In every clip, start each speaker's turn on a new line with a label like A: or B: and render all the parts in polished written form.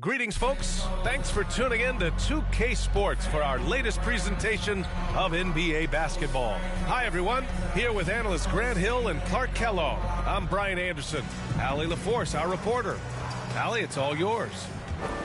A: Greetings, folks. Thanks for tuning in to 2K Sports for our latest presentation of NBA basketball. Hi, everyone. Here with analysts Grant Hill and Clark Kellogg. I'm Brian Anderson. Allie LaForce, our reporter. Allie, it's all yours.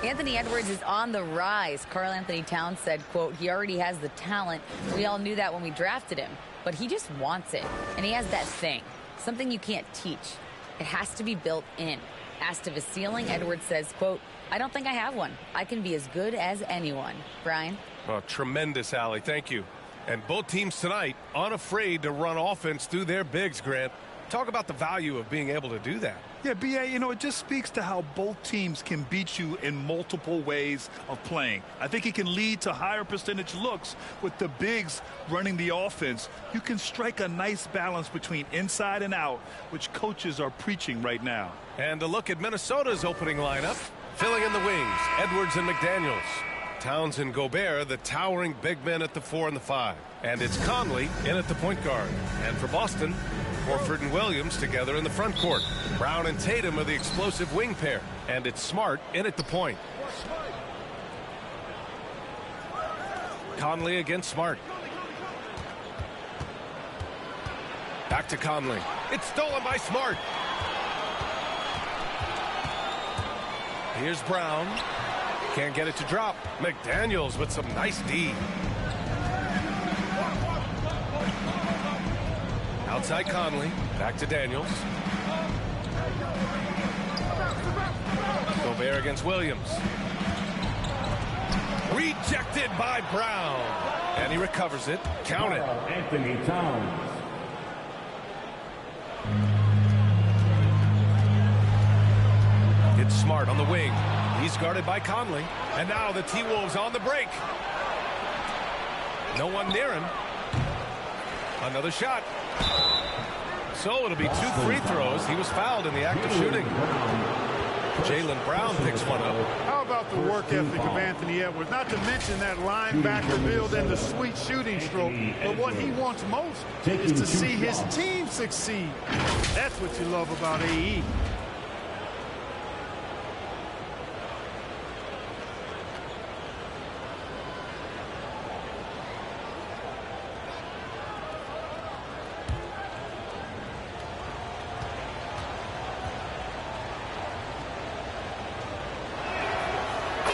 B: Anthony Edwards is on the rise. Karl Anthony Towns said, quote, he already has the talent. We all knew that when we drafted him, but he just wants it. And he has that thing, something you can't teach. It has to be built in. Asked of his ceiling, Edwards says, quote, I don't think I have one. I can be as good as anyone. Brian?
A: Oh, tremendous, Allie. Thank you. And both teams tonight unafraid to run offense through their bigs, Grant. Talk about the value of being able to do that.
C: Yeah, B.A., it just speaks to how both teams can beat you in multiple ways of playing. I think it can lead to higher percentage looks with the bigs running the offense. You can strike a nice balance between inside and out, which coaches are preaching right now.
A: And a look at Minnesota's opening lineup. Filling in the wings, Edwards and McDaniels. Towns and Gobert, the towering big men at the 4 and the 5. And it's Conley in at the point guard. And for Boston, Horford and Williams together in the front court. Brown and Tatum are the explosive wing pair. And it's Smart in at the point. Conley against Smart. Back to Conley. It's stolen by Smart. Here's Brown. Can't get it to drop. McDaniels with some nice D. Outside Conley. Back to Daniels. Gobert against Williams. Rejected by Brown. And he recovers it. Count it.
D: Anthony Towns.
A: It's Smart on the wing. He's guarded by Conley. And now the T-Wolves on the break. No one near him. Another shot. So it'll be 2 free throws. He was fouled in the act of shooting. Jaylen Brown picks one up.
E: How about the work ethic of Anthony Edwards? Not to mention that linebacker build and the sweet shooting stroke. But what he wants most is to see his team succeed. That's what you love about AE.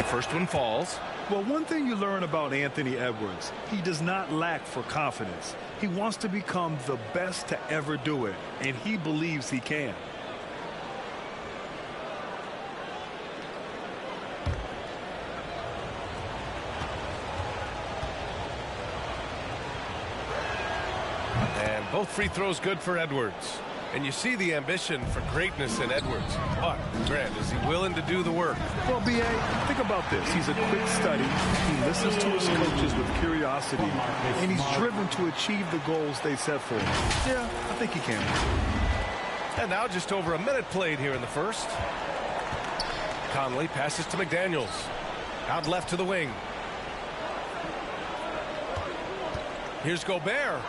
A: First one falls.
C: Well, one thing you learn about Anthony Edwards, he does not lack for confidence. He wants to become the best to ever do it, and he believes he can.
A: And both free throws good for Edwards. And you see the ambition for greatness in Edwards. But, Grant, is he willing to do the work?
C: Well, B.A., think about this. He's a quick study. He listens to his coaches with curiosity. And he's driven to achieve the goals they set for him. Yeah, I think he can.
A: And now just over a minute played here in the first. Conley passes to McDaniels. Out left to the wing. Here's Gobert.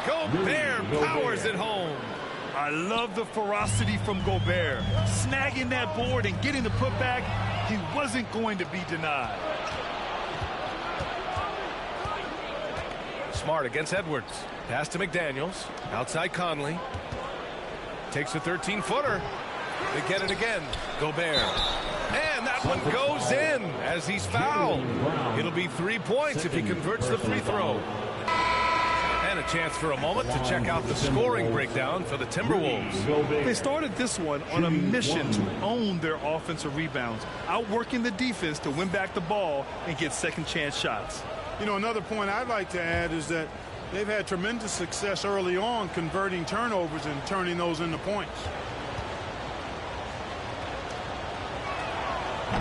A: Gobert powers it home.
C: I love the ferocity from Gobert. Snagging that board and getting the putback, he wasn't going to be denied.
A: Smart against Edwards. Pass to McDaniels. Outside Conley. Takes a 13-footer. They get it again. Gobert. And that one goes in as he's fouled. It'll be 3 points if he converts the free throw. And a chance for a moment to check out the scoring breakdown for the Timberwolves.
C: They started this one on a mission to own their offensive rebounds, outworking the defense to win back the ball and get second chance shots.
E: Another point I'd like to add is that they've had tremendous success early on converting turnovers and turning those into points.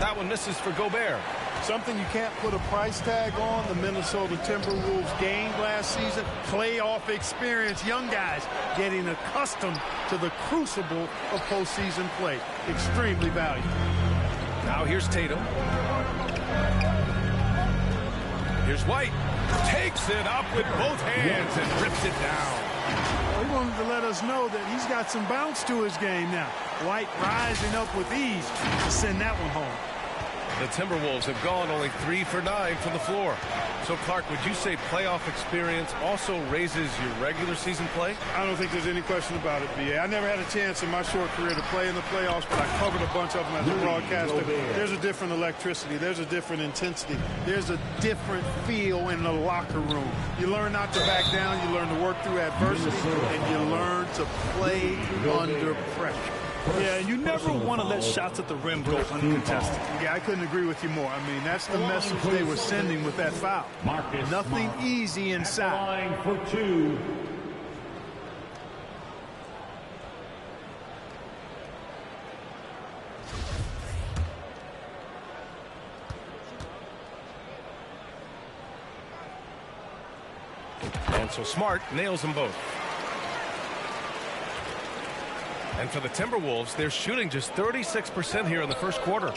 A: That one misses for Gobert.
E: Something you can't put a price tag on. The Minnesota Timberwolves gained last season. Playoff experience. Young guys getting accustomed to the crucible of postseason play. Extremely valuable.
A: Now here's Tatum. Here's White. Takes it up with both hands and rips it down.
E: He wanted to let us know that he's got some bounce to his game now. White rising up with ease to send that one home.
A: The Timberwolves have gone only 3 for 9 from the floor. So, Clark, would you say playoff experience also raises your regular season play?
E: I don't think there's any question about it, B.A. I never had a chance in my short career to play in the playoffs, but I covered a bunch of them as a broadcaster. There's a different electricity. There's a different intensity. There's a different feel in the locker room. You learn not to back down. You learn to work through adversity, and you learn to play under pressure.
C: Yeah, and you never want to let shots at the rim go uncontested.
E: Yeah, I couldn't agree with you more. I mean, that's the message they were sending with that foul. Nothing easy inside.
D: For 2.
A: And so Smart nails them both. And for the Timberwolves, they're shooting just 36% here in the first quarter.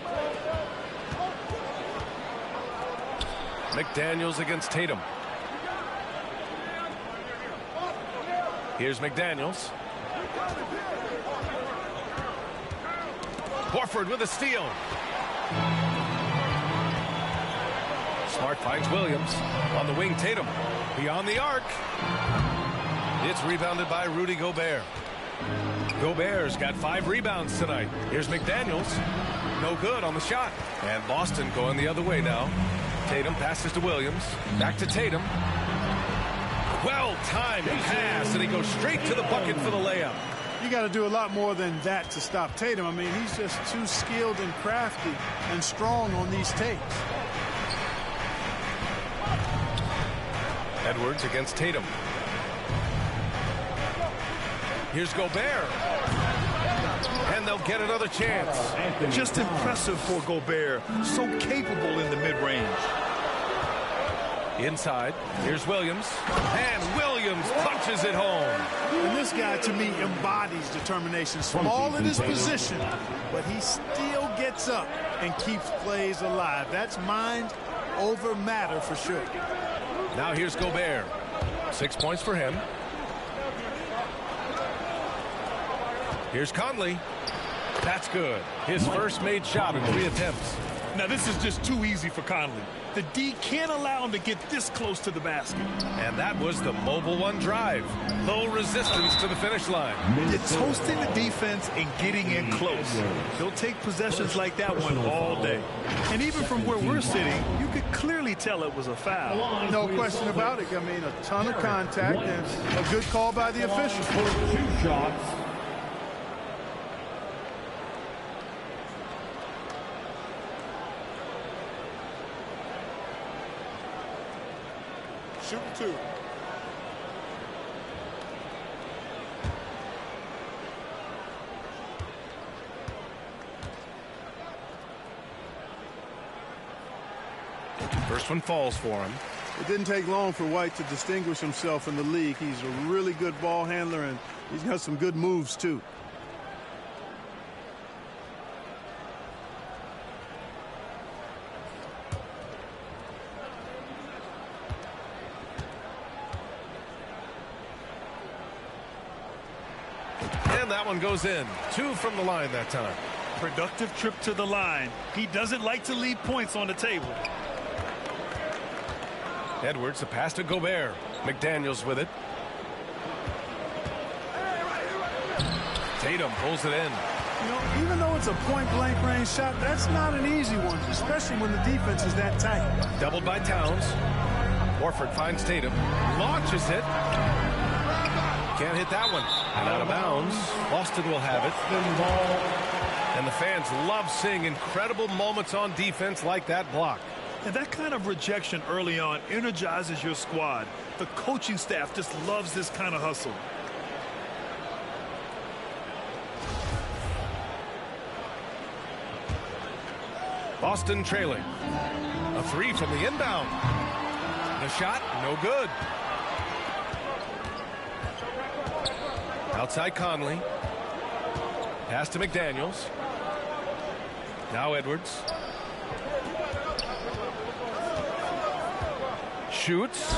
A: McDaniels against Tatum. Here's McDaniels. Horford with a steal. Smart finds Williams. On the wing, Tatum. Beyond the arc. It's rebounded by Rudy Gobert. Gobert's got 5 rebounds tonight. Here's McDaniels. No good on the shot. And Boston going the other way now. Tatum passes to Williams. Back to Tatum. Well-timed pass, and he goes straight to the bucket for the layup.
E: You got to do a lot more than that to stop Tatum. I mean, he's just too skilled and crafty and strong on these takes.
A: Edwards against Tatum. Here's Gobert. And they'll get another chance.
C: Just impressive for Gobert. So capable in the mid-range.
A: Inside. Here's Williams. And Williams punches it home.
E: And this guy, to me, embodies determination. Small in his position, but he still gets up and keeps plays alive. That's mind over matter for sure.
A: Now here's Gobert. 6 points for him. Here's Conley. That's good. His first made shot in 3 attempts.
C: Now, this is just too easy for Conley. The D can't allow him to get this close to the basket.
A: And that was the mobile one drive. Low resistance to the finish line.
C: It's hosting the defense and getting in close. He'll take possessions like that one all day. And even from where we're sitting, you could clearly tell it was a foul.
E: No question about it. I mean, a ton of contact and a good call by the official.
D: 2 shots.
E: Shoot 2.
A: First one falls for him.
E: It didn't take long for White to distinguish himself in the league. He's a really good ball handler, and he's got some good moves, too.
A: And that one goes in. 2 from the line that time.
C: Productive trip to the line. He doesn't like to leave points on the table.
A: Edwards, the pass to Gobert. McDaniels with it. Tatum pulls it in.
E: You know, even though it's a point-blank range shot, that's not an easy one, especially when the defense is that tight.
A: Doubled by Towns. Horford finds Tatum. Launches it. Can't hit that one. And out of bounds. Boston will have it. And the fans love seeing incredible moments on defense like that block.
C: And that kind of rejection early on energizes your squad. The coaching staff just loves this kind of hustle.
A: Boston trailing. A 3 from the inbound. The shot, no good. Outside Conley. Pass to McDaniels. Now Edwards. Shoots.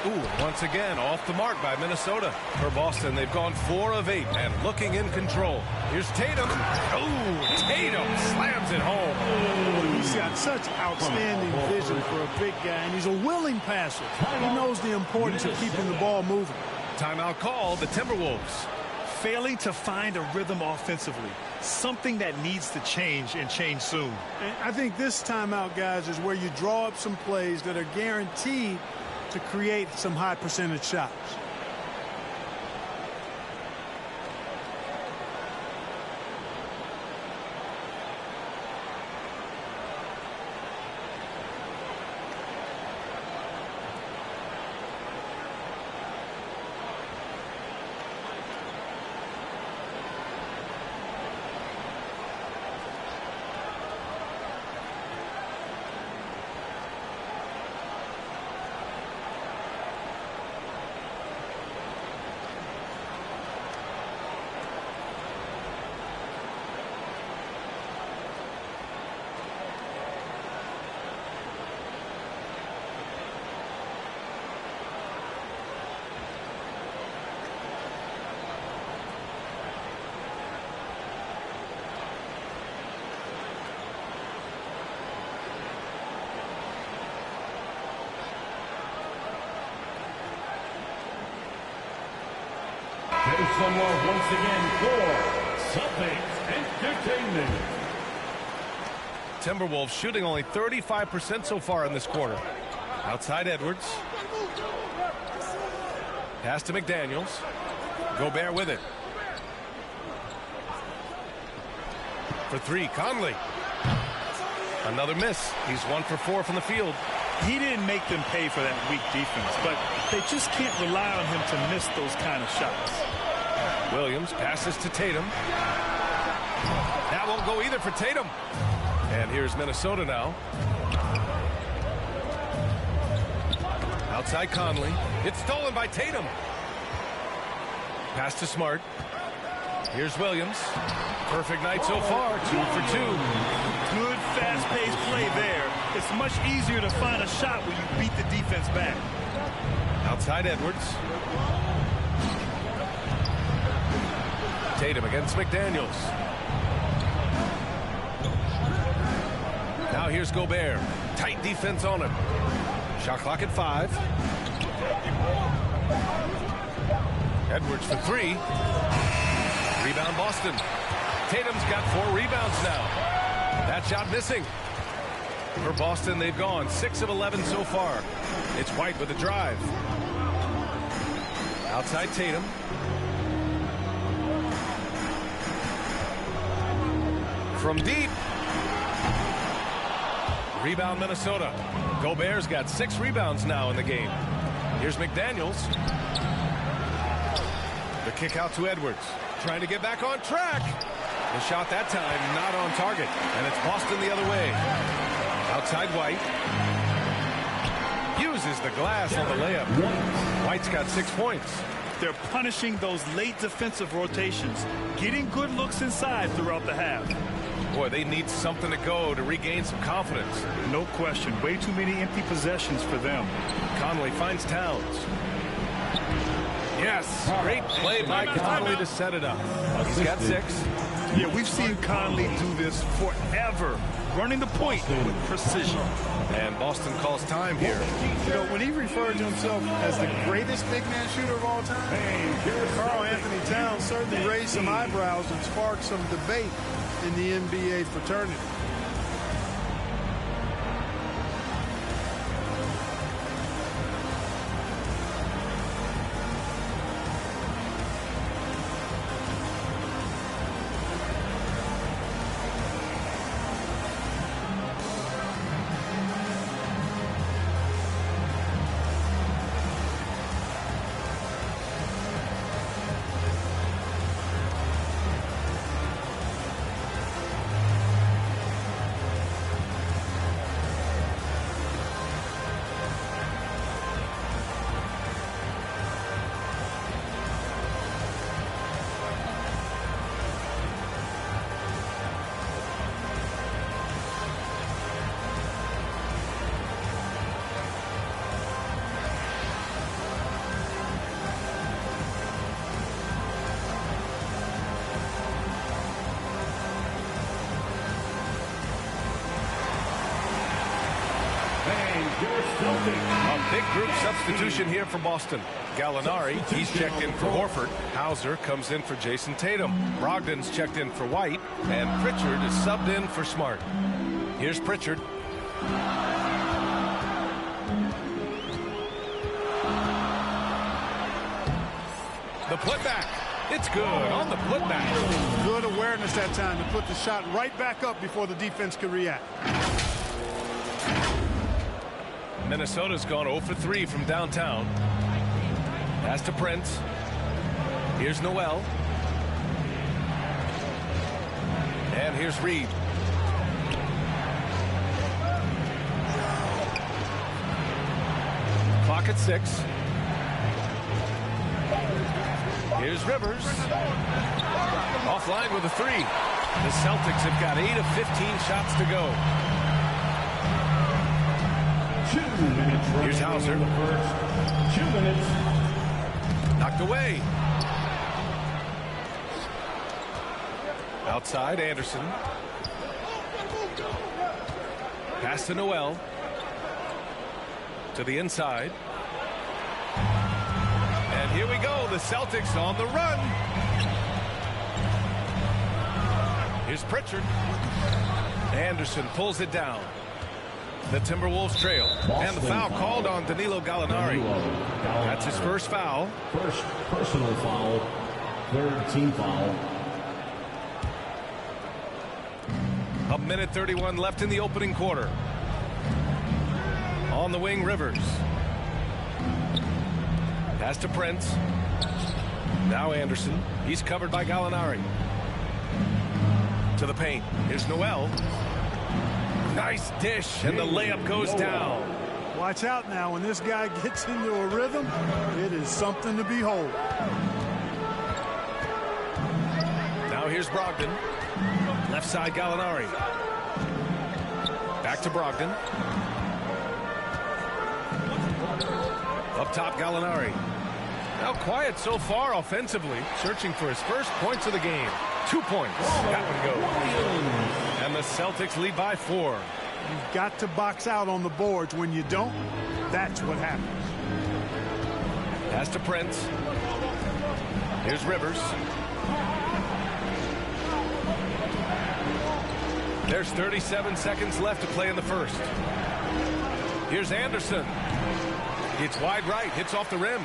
A: Ooh, once again, off the mark by Minnesota. For Boston, they've gone 4 of 8 and looking in control. Here's Tatum. Oh, Tatum slams it home.
E: He's got such outstanding vision for a big guy, and he's a willing passer. He knows the importance of keeping the ball moving.
A: Timeout called, the Timberwolves.
C: Failing to find a rhythm offensively. Something that needs to change, and change soon.
E: And I think this timeout, guys, is where you draw up some plays that are guaranteed to create some high percentage shots.
D: There's some love once again for Celtics Entertainment.
A: Timberwolves shooting only 35% so far in this quarter. Outside Edwards. Pass to McDaniels. Gobert with it. For 3, Conley. Another miss. He's 1 for 4 from the field.
C: He didn't make them pay for that weak defense, but they just can't rely on him to miss those kind of shots.
A: Williams passes to Tatum. That won't go either for Tatum. And here's Minnesota now. Outside Conley. It's stolen by Tatum. Pass to Smart. Here's Williams. Perfect night so far. 2 for 2.
C: Good fast-paced play there. It's much easier to find a shot when you beat the defense back.
A: Outside Edwards. Tatum against McDaniels. Now here's Gobert. Tight defense on him. Shot clock at 5. Edwards for 3. Rebound Boston. Tatum's got 4 rebounds now. That shot missing. For Boston, they've gone 6 of 11 so far. It's White with a drive. Outside Tatum. From deep. Rebound Minnesota. Gobert's got 6 rebounds now in the game. Here's McDaniels. The kick out to Edwards. Trying to get back on track. The shot that time not on target. And it's Boston the other way. Outside White. Uses the glass on the layup. White's got 6 points.
C: They're punishing those late defensive rotations, getting good looks inside throughout the half.
A: Boy, they need something to go to regain some confidence.
C: No question. Way too many empty possessions for them.
A: Conley finds Towns. Yes, great play by Conley to set it up. He's got 6.
C: Yeah, we've seen Conley do this forever, running the point with precision.
A: And Boston calls time here.
E: You know, when he referred to himself as the greatest big man shooter of all time, Karl Anthony Towns certainly raised some eyebrows and sparked some debate in the NBA fraternity.
D: your Celtics.
A: A big group substitution here for Boston. Gallinari, he's checked in for Horford. Hauser comes in for Jason Tatum. Brogdon's checked in for White. And Pritchard is subbed in for Smart. Here's Pritchard. The putback. It's good on the putback.
E: Good awareness that time to put the shot right back up before the defense could react.
A: Minnesota's gone 0 for 3 from downtown. Pass to Prince. Here's Noel. And here's Reed. Clock at 6. Here's Rivers. Offline with a 3. The Celtics have got 8 of 15 shots to go.
D: 2 minutes.
A: Here's Hauser.
D: The first 2 minutes.
A: Knocked away. Outside, Anderson. Pass to Noel. To the inside. And here we go. The Celtics on the run. Here's Pritchard. Anderson pulls it down. The Timberwolves trail. And the foul called on Danilo Gallinari. That's his first foul.
D: First personal foul. Third team foul.
A: A minute 31 left in the opening quarter. On the wing, Rivers. Pass to Prince. Now Anderson. He's covered by Gallinari. To the paint. Here's Noel. Nice dish, and the layup goes down.
E: Watch out now. When this guy gets into a rhythm, it is something to behold.
A: Now here's Brogdon. Left side, Gallinari. Back to Brogdon. Up top, Gallinari. Now quiet so far offensively, searching for his first points of the game. 2 points. That one goes. And the Celtics lead by 4.
E: You've got to box out on the boards. When you don't, that's what happens.
A: Pass to Prince. Here's Rivers. There's 37 seconds left to play in the first. Here's Anderson. It's wide right, hits off the rim.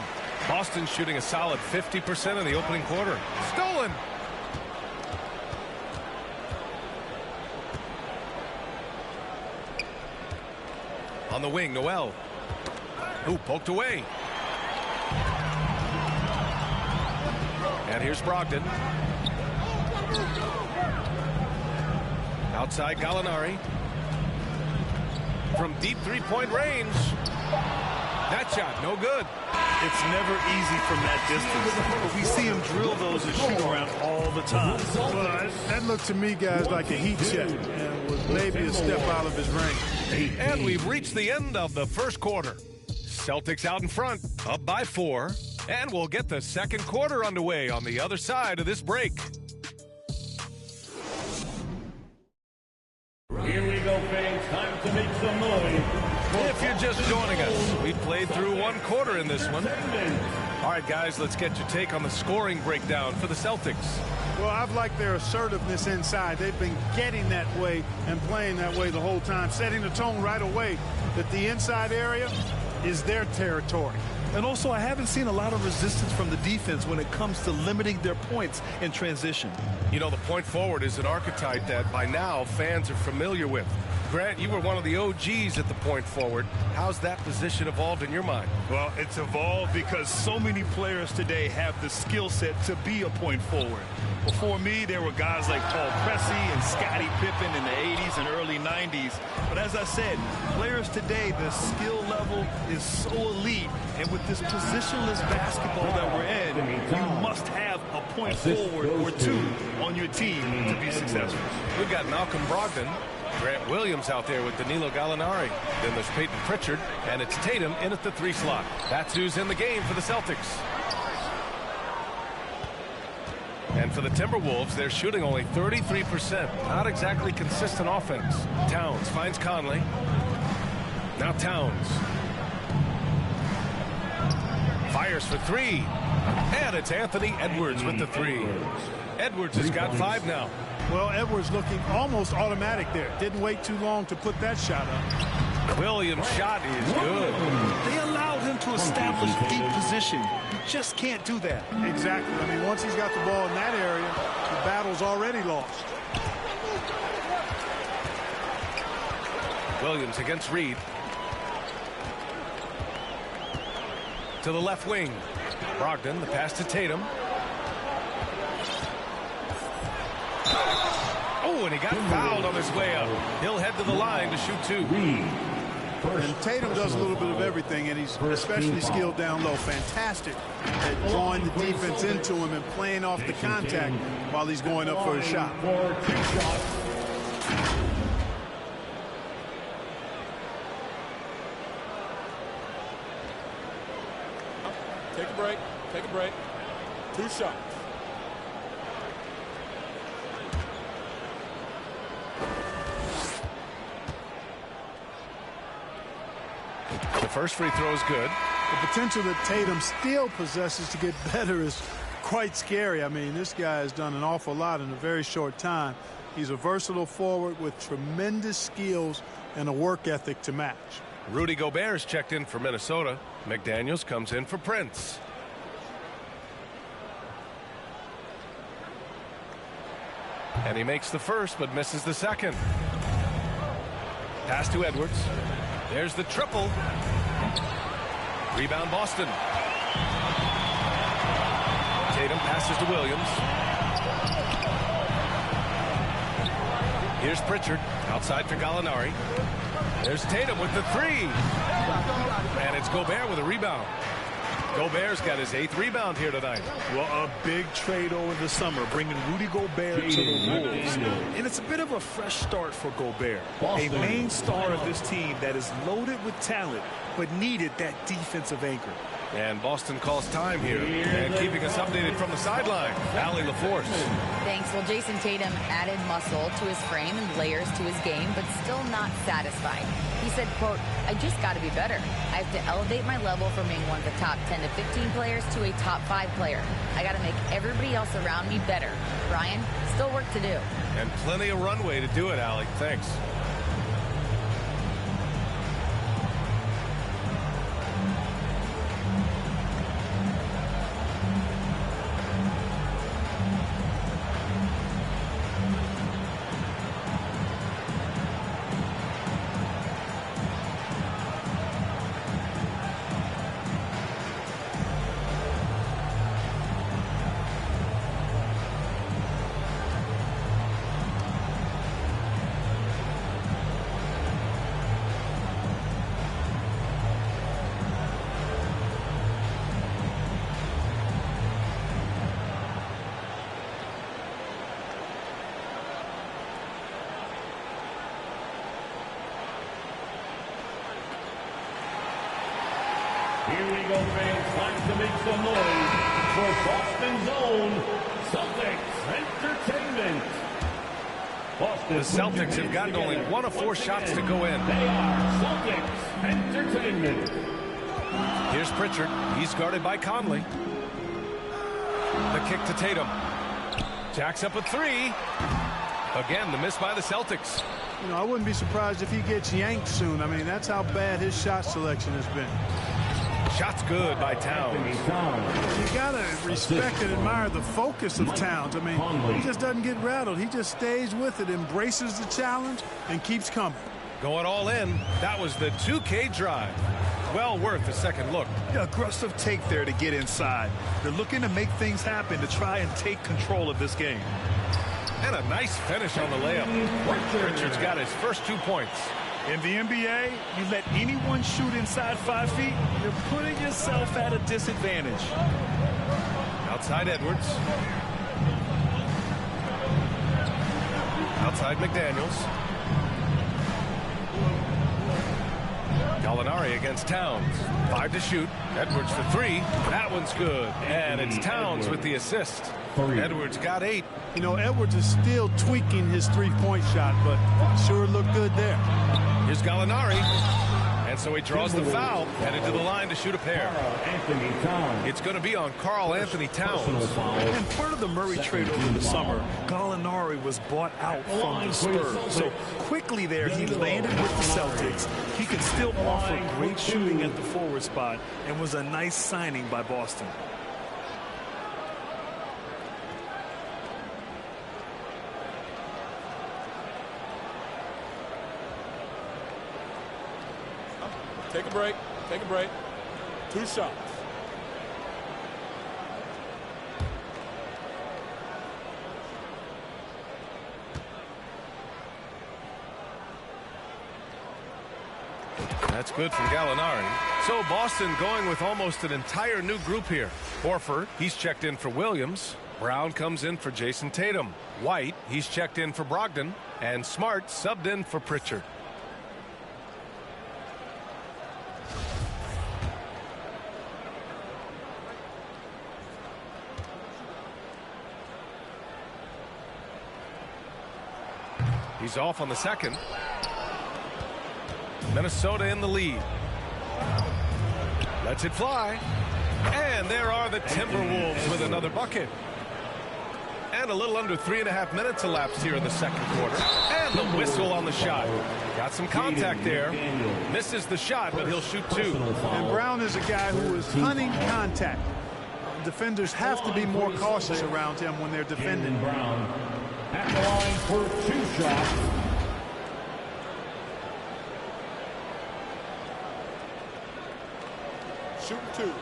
A: Boston shooting a solid 50% in the opening quarter. Stolen. On the wing, Noel. Ooh, poked away. And here's Brogdon. Outside, Gallinari. From deep three-point range. That shot, no good.
C: It's never easy from that distance, but we see him drill those and shoot around all the time.
E: Well, that looked to me, guys, like a heat check and was maybe a step out of his range.
A: And we've reached the end of the first quarter. Celtics out in front, up by 4. And we'll get the second quarter underway on the other side of this break.
D: Here we go, fans. Time to make some noise.
A: If you're just joining us, we played through one quarter in this one. All right, guys, let's get your take on the scoring breakdown for the Celtics.
E: Well, I've liked their assertiveness inside. They've been getting that way and playing that way the whole time, setting the tone right away that the inside area is their territory.
C: And also, I haven't seen a lot of resistance from the defense when it comes to limiting their points in transition.
A: You know, the point forward is an archetype that by now fans are familiar with. Grant, you were one of the OGs at the point forward. How's that position evolved in your mind?
C: Well, it's evolved because so many players today have the skill set to be a point forward. Before me, there were guys like Paul Pressey and Scottie Pippen in the 80s and early 90s. But as I said, players today, the skill level is so elite. And with this positionless basketball that we're in, you must have a point forward or two on your team to be successful.
A: We've got Malcolm Brogdon, Grant Williams out there with Danilo Gallinari. Then there's Peyton Pritchard, and it's Tatum in at the 3 slot. That's who's in the game for the Celtics. And for the Timberwolves, they're shooting only 33%. Not exactly consistent offense. Towns finds Conley. Now Towns. Fires for three. And it's Anthony Edwards with the three. Edwards has got 5 now.
E: Well, Edwards looking almost automatic there. Didn't wait too long to put that shot up.
A: Williams' shot is good.
C: They allowed him to establish deep position. You just can't do that.
E: Exactly. I mean, once he's got the ball in that area, the battle's already lost.
A: Williams against Reed. To the left wing. Brogdon, the pass to Tatum. Oh, and he got fouled on his way up. He'll head to the line to shoot 2.
E: And Tatum does a little bit of everything, and he's especially skilled down low. Fantastic at drawing the defense into him and playing off the contact while he's going up for a shot.
F: Take a break. Take a break. 2 shots.
A: The first free throw is good.
E: The potential that Tatum still possesses to get better is quite scary. I mean, this guy has done an awful lot in a very short time. He's a versatile forward with tremendous skills and a work ethic to match.
A: Rudy Gobert is checked in for Minnesota. McDaniels comes in for Prince. And he makes the first but misses the second. Pass to Edwards. There's the triple. Rebound Boston. Tatum passes to Williams. Here's Pritchard outside for Gallinari. There's Tatum with the 3. And it's Gobert with a rebound. Gobert's got his 8th rebound here tonight.
C: Well, a big trade over the summer, bringing Rudy Gobert to the Wolves. And it's a bit of a fresh start for Gobert. A main star of this team that is loaded with talent, but needed that defensive anchor.
A: And Boston calls time here. And keeping us updated from the sideline, Allie LaForce.
B: Thanks. Well, Jason Tatum added muscle to his frame and layers to his game, but still not satisfied. He said, quote, I just got to be better. I have to elevate my level from being one of the top 10 to 15 players to a top 5 player. I got to make everybody else around me better. Brian, still work to do.
A: And plenty of runway to do it, Allie. Thanks.
D: Here we go, fans. Time to make some noise for Boston's own Celtics Entertainment.
A: The Celtics have gotten only 1 of 4 shots to go in.
D: They are Celtics Entertainment.
A: Here's Pritchard. He's guarded by Conley. The kick to Tatum. Jacks up a 3. Again, the miss by the Celtics.
E: You know, I wouldn't be surprised if he gets yanked soon. I mean, that's how bad his shot selection has been.
A: Shot's good by Towns.
E: You gotta respect and admire the focus of Towns. I mean, he just doesn't get rattled. He just stays with it, embraces the challenge, and keeps coming.
A: Going all in. That was the 2K drive. Well worth a second look.
C: Yeah, aggressive take there to get inside. They're looking to make things happen to try and take control of this game.
A: And a nice finish on the layup. Richard's got his first 2 points.
C: In the NBA, you let anyone shoot inside 5 feet, you're putting yourself at a disadvantage.
A: Outside Edwards. Outside McDaniels. Gallinari against Towns. 5 to shoot. Edwards for 3. That one's good. And it's Towns with the assist. Edwards got 8.
E: You know, Edwards is still tweaking his 3-point shot, but sure looked good there.
A: Here's Gallinari. And so he draws the foul, headed to the line to shoot a pair. It's going to be on Karl Anthony Towns.
C: And part of the Murray trade over the summer, Gallinari was bought out from the Spurs. So quickly there, he landed with the Celtics. He could still offer great shooting at the forward spot and was a nice signing by Boston.
F: Take a break. Take a break. 2 shots.
A: That's good from Gallinari. So Boston going with almost an entire new group here. Horford, he's checked in for Williams. Brown comes in for Jason Tatum. White, he's checked in for Brogdon. And Smart subbed in for Pritchard. He's off on the second. Minnesota in the lead. Lets it fly. And there are the Timberwolves with another bucket. And a little under 3.5 minutes elapsed here in the second quarter. And the whistle on the shot. Got some contact there. Misses the shot, but he'll shoot 2.
E: And Brown is a guy who is hunting contact. Defenders have to be more cautious around him when they're defending.
D: Brown at the line for 2 shots.
F: Shooting 2.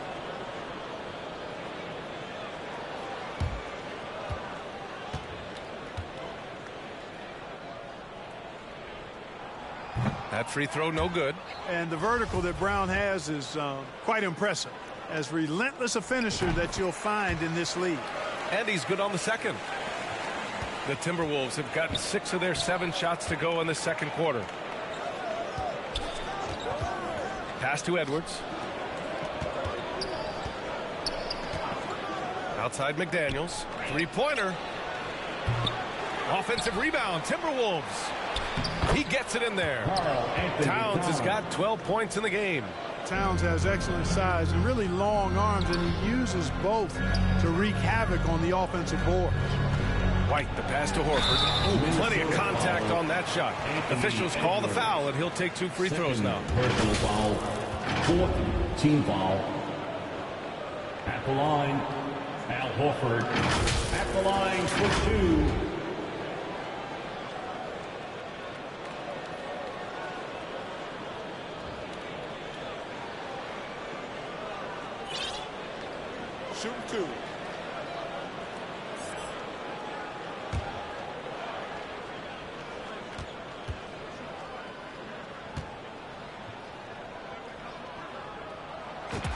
A: That free throw no good.
E: And the vertical that Brown has is quite impressive. As relentless a finisher that you'll find in this league.
A: And he's good on the second. The Timberwolves have gotten 6 of their 7 shots to go in the second quarter. Pass to Edwards. Outside McDaniels. 3-pointer. Offensive rebound. Timberwolves. He gets it in there. Towns has got 12 points in the game.
E: Towns has excellent size and really long arms, and he uses both to wreak havoc on the offensive board.
A: White, the pass to Horford. Ooh, plenty of contact on that shot. Officials call the foul, and he'll take 2 free throws now.
D: Personal foul. 4th team foul. At the line, Al Horford. At the line for 2.
F: Shooting 2.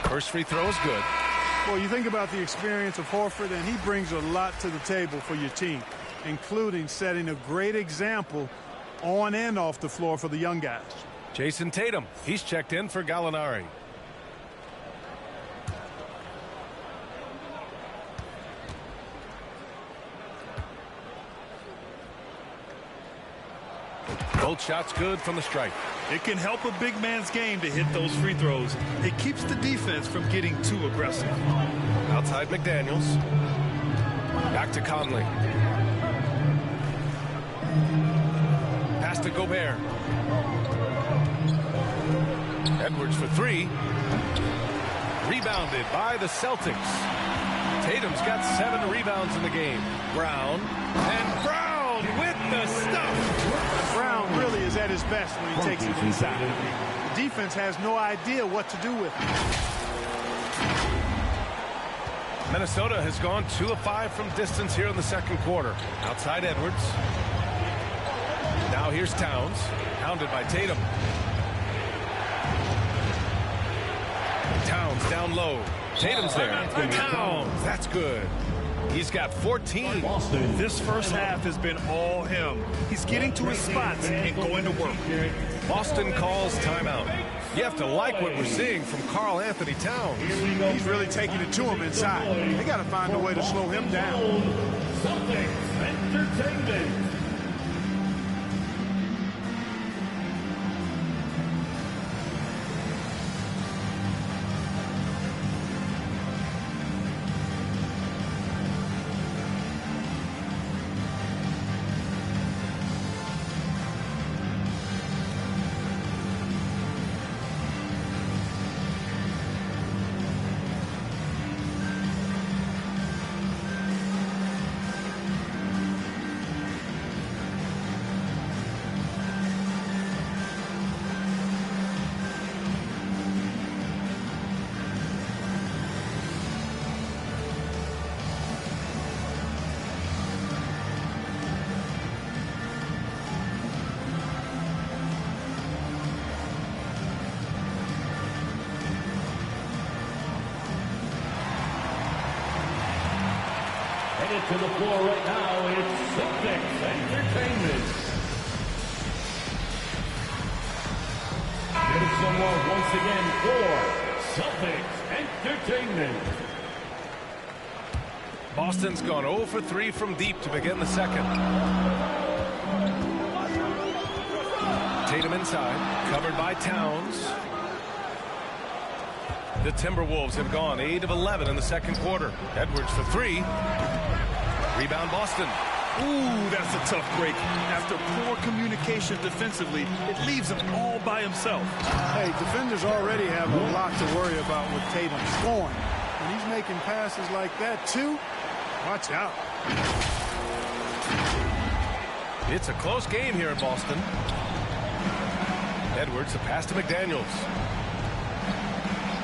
A: First free throw is good.
E: Well, you think about the experience of Horford, and he brings a lot to the table for your team, including setting a great example on and off the floor for the young guys.
A: Jason Tatum, he's checked in for Gallinari. Both shots good from the stripe.
C: It can help a big man's game to hit those free throws. It keeps the defense from getting too aggressive.
A: Outside McDaniels. Back to Conley. Pass to Gobert. Edwards for 3. Rebounded by the Celtics. Tatum's got 7 rebounds in the game. Brown. And Brown with the stuff.
E: Brown really is at his best when he takes it inside. The defense has no idea what to do with it.
A: Minnesota has gone 2 of 5 from distance here in the second quarter. Outside Edwards. Now here's Towns. Hounded by Tatum. Towns down low. Tatum's there. Towns. That's good. He's got 14.
C: This first half has been all him. He's getting to his spots and going to work.
A: Boston calls timeout. You have to like what we're seeing from Karl Anthony Towns.
E: He's really taking it to him inside. They got to find a way to slow him down.
D: Celtics Entertainment. Headed to the floor right now, it's Celtics Entertainment. Getting some love once again for Celtics Entertainment.
A: Boston's gone 0 for 3 from deep to begin the second. Tatum inside, covered by Towns. The Timberwolves have gone 8 of 11 in the second quarter. Edwards for 3. Rebound Boston.
C: Ooh, that's a tough break. After poor communication defensively, it leaves him all by himself.
E: Hey, defenders already have a lot to worry about with Tatum scoring. When he's making passes like that, too, watch out.
A: It's a close game here in Boston. Edwards, a pass to McDaniels.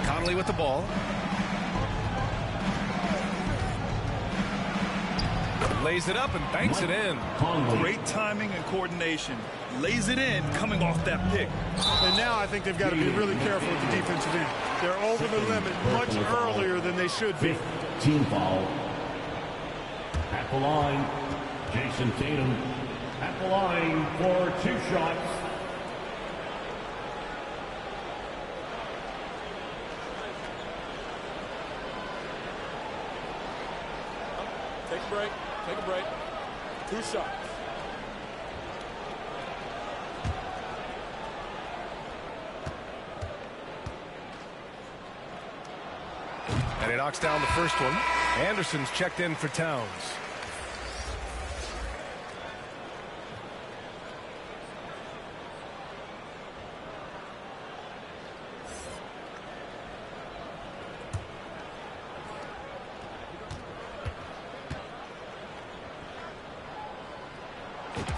A: Conley with the ball. Lays it up and banks it in.
C: Great timing and coordination. Lays it in coming off that pick.
E: And now I think they've got to be really careful at the defensive end. They're over the limit much earlier than they should be.
D: Team foul. At the line, Jason Tatum. At the line for 2 shots.
F: Take a break. Take a break. 2 shots.
A: And he knocks down the first one. Anderson's checked in for Towns.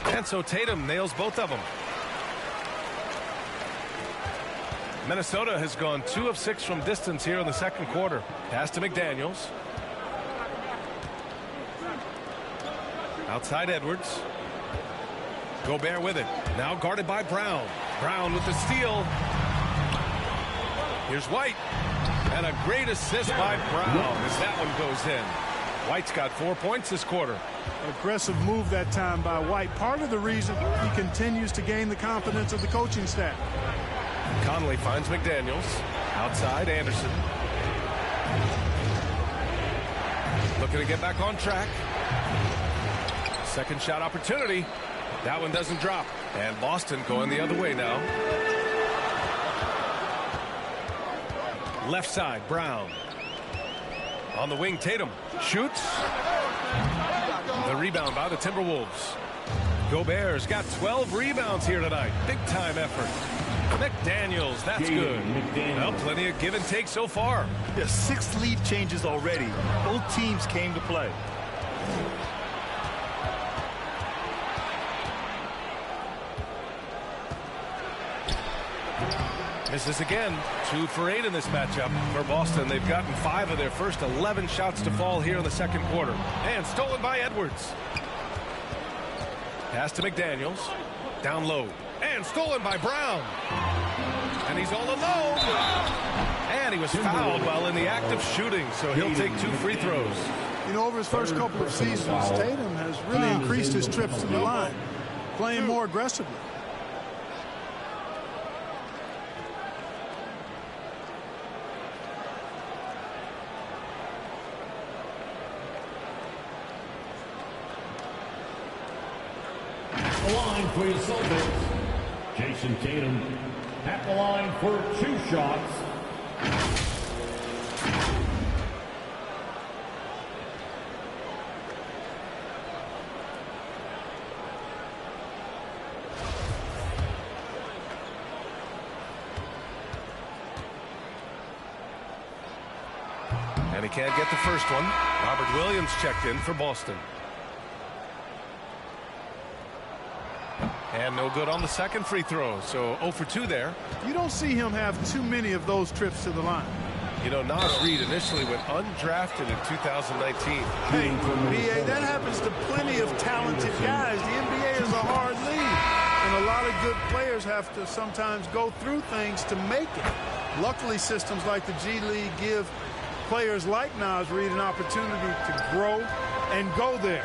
A: And so Tatum nails both of them. Minnesota has gone 2 of 6 from distance here in the second quarter. Pass to McDaniels. Outside Edwards. Gobert with it. Now guarded by Brown. Brown with the steal. Here's White. And a great assist by Brown as that one goes in. White's got 4 points this quarter.
E: Aggressive move that time by White. Part of the reason he continues to gain the confidence of the coaching staff.
A: Conley finds McDaniels. Outside Anderson. Looking to get back on track. Second shot opportunity. That one doesn't drop. And Boston going the other way now. Left side, Brown. On the wing, Tatum shoots. The rebound by the Timberwolves. Gobert's got 12 rebounds here tonight. Big time effort. McDaniels, that's good. Well, plenty of give and take so far.
C: There's 6 lead changes already. Both teams came to play.
A: Misses again. 2 for 8 in this matchup. For Boston, they've gotten 5 of their first 11 shots to fall here in the second quarter. And stolen by Edwards. Pass to McDaniels. Down low. And stolen by Brown. And he's all alone. And he was fouled while in the act of shooting, so he'll take 2 free throws.
E: You know, over his first couple of seasons, Tatum has really increased his trips to the line, playing more aggressively.
D: The line for your Celtics. Jason Tatum at the line for 2 shots.
A: And he can't get the first one. Robert Williams checked in for Boston. And no good on the second free throw, so 0 for 2 there.
E: You don't see him have too many of those trips to the line.
A: You know, Nas Reed initially went undrafted in 2019.
E: Hey, BA, that happens to plenty of talented guys. The NBA is a hard league, and a lot of good players have to sometimes go through things to make it. Luckily, systems like the G League give players like Nas Reed an opportunity to grow and go there.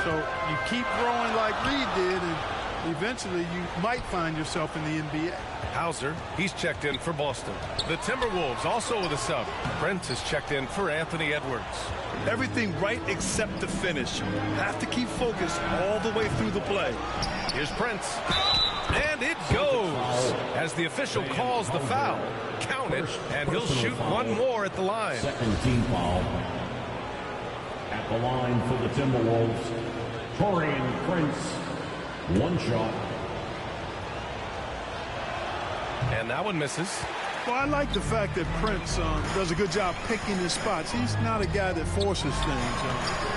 E: So you keep growing like Reed did, and eventually you might find yourself in the NBA.
A: Hauser, he's checked in for Boston. The Timberwolves also with a sub. Brent is checked in for Anthony Edwards.
C: Everything right except the finish. Have to keep focused all the way through the play.
A: Here's Prince. And it goes as the official calls the foul. Count it, and he'll shoot one more at the line.
D: Second team foul. At the line for the Timberwolves, Taurean Prince. One shot.
A: And that one misses.
E: Well, I like the fact that Prince does a good job picking his spots. He's not a guy that forces things.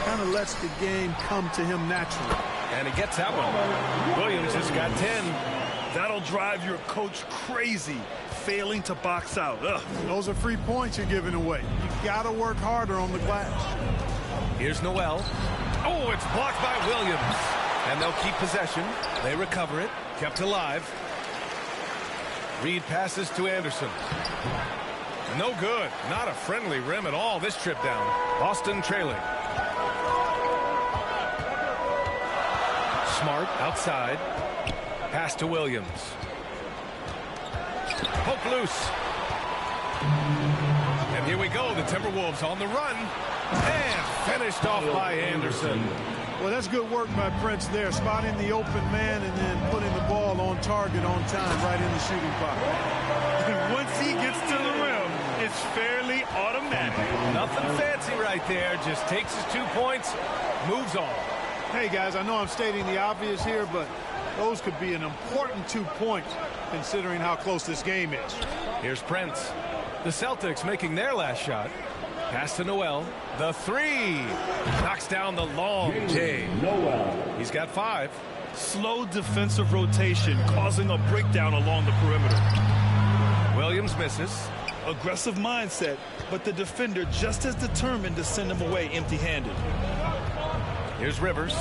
E: Kind of lets the game come to him naturally.
A: And he gets that one. Williams has got 10.
C: That'll drive your coach crazy, failing to box out. Ugh.
E: Those are free points you're giving away. You got to work harder on the glass.
A: Here's Noel. Oh, it's blocked by Williams. And they'll keep possession. They recover it. Kept alive. Reed passes to Anderson. No good. Not a friendly rim at all this trip down. Boston trailing. Smart outside. Pass to Williams. Poke loose. And here we go. The Timberwolves on the run. And finished off by Anderson.
E: Well, that's good work by Prince there, spotting the open man and then putting the ball on target on time right in the shooting pocket.
C: And once he gets to the rim, it's fairly automatic.
A: Nothing fancy right there. Just takes his 2 points, moves on.
E: Hey, guys, I know I'm stating the obvious here, but those could be an important 2 points considering how close this game is.
A: Here's Prince. The Celtics making their last shot. Pass to Noel. The three. Knocks down the long J.
D: Noel.
A: He's got 5.
C: Slow defensive rotation causing a breakdown along the perimeter.
A: Williams misses.
C: Aggressive mindset, but the defender just as determined to send him away empty-handed.
A: Here's Rivers.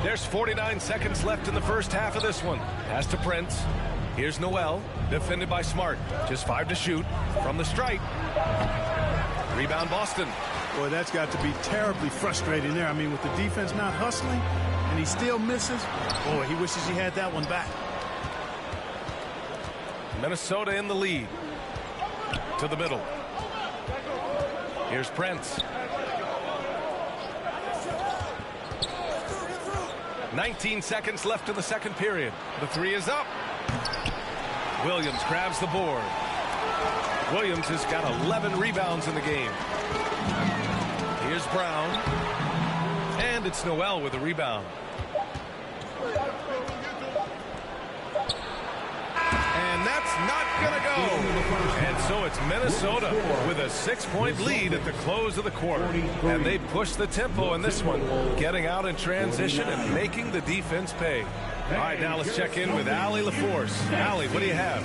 A: There's 49 seconds left in the first half of this one. Pass to Prince. Here's Noel, defended by Smart. Just 5 to shoot from the stripe. Rebound Boston.
E: Boy, that's got to be terribly frustrating there. I mean, with the defense not hustling and he still misses, boy, he wishes he had that one back.
A: Minnesota in the lead. To the middle. Here's Prince. 19 seconds left in the second period. The three is up. Williams grabs the board. Williams has got 11 rebounds in the game. Here's Brown. And it's Noel with a rebound. And that's not going to go. And so it's Minnesota with a 6-point lead at the close of the quarter. And they push the tempo in this one, getting out in transition and making the defense pay. All right, now let's check in with Allie LaForce. Allie, what do you have?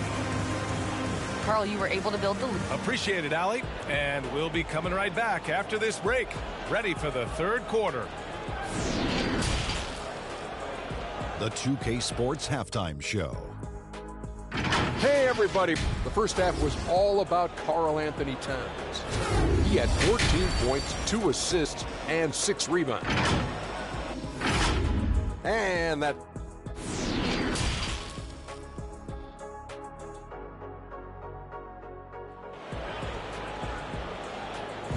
B: Carl, you were able to build the lead.
A: Appreciate it, Allie. And we'll be coming right back after this break. Ready for the third quarter.
G: The 2K Sports Halftime Show.
H: Hey, everybody. The first half was all about Karl Anthony Towns. He had 14 points, 2 assists, and 6 rebounds. And that...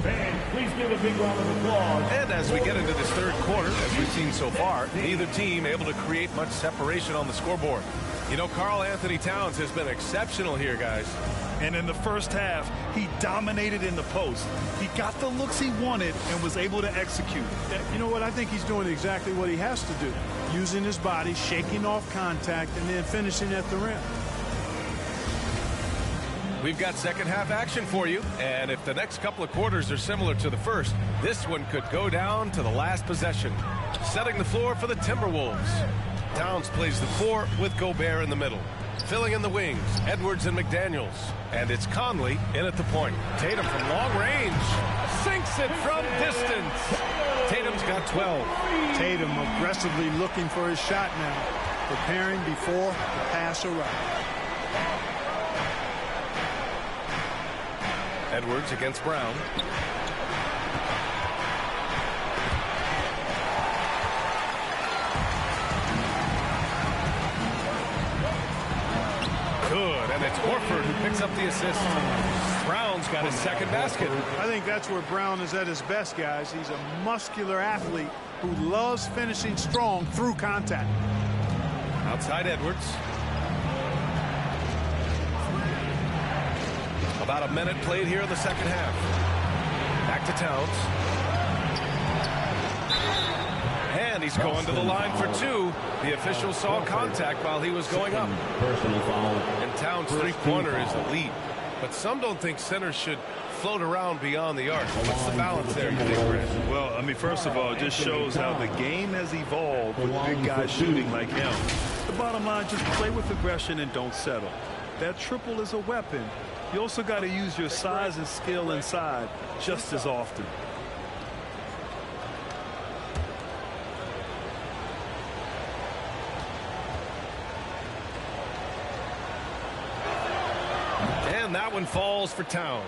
D: Fans, please give a big round of applause.
A: And as we get into this third quarter, as we've seen so far, neither team able to create much separation on the scoreboard. You know, Karl Anthony Towns has been exceptional here, guys.
C: And in the first half, he dominated in the post. He got the looks he wanted and was able to execute.
E: You know what? I think he's doing exactly what he has to do. Using his body, shaking off contact, and then finishing at the rim.
A: We've got second half action for you. And if the next couple of quarters are similar to the first, this one could go down to the last possession. Setting the floor for the Timberwolves. Towns plays the 4 with Gobert in the middle. Filling in the wings, Edwards and McDaniels. And it's Conley in at the point. Tatum from long range. Sinks it from distance. Tatum's got 12.
E: Tatum aggressively looking for his shot now. Preparing before the pass arrives.
A: Edwards against Brown. Good, and it's Horford who picks up the assist. Brown's got his second basket.
E: I think that's where Brown is at his best, guys. He's a muscular athlete who loves finishing strong through contact.
A: Outside Edwards. About a minute played here in the second half. Back to Towns. And he's going to the line for two. The official saw contact while he was going up.
D: Personal foul.
A: And Towns' three-pointer is elite. But some don't think centers should float around beyond the arc. What's the balance there, you think, Brad?
C: Well, I mean, first of all, it just shows how the game has evolved with big guys shooting like him. The bottom line, just play with aggression and don't settle. That triple is a weapon. You also got to use your size and skill inside just as often.
A: And that one falls for Towns.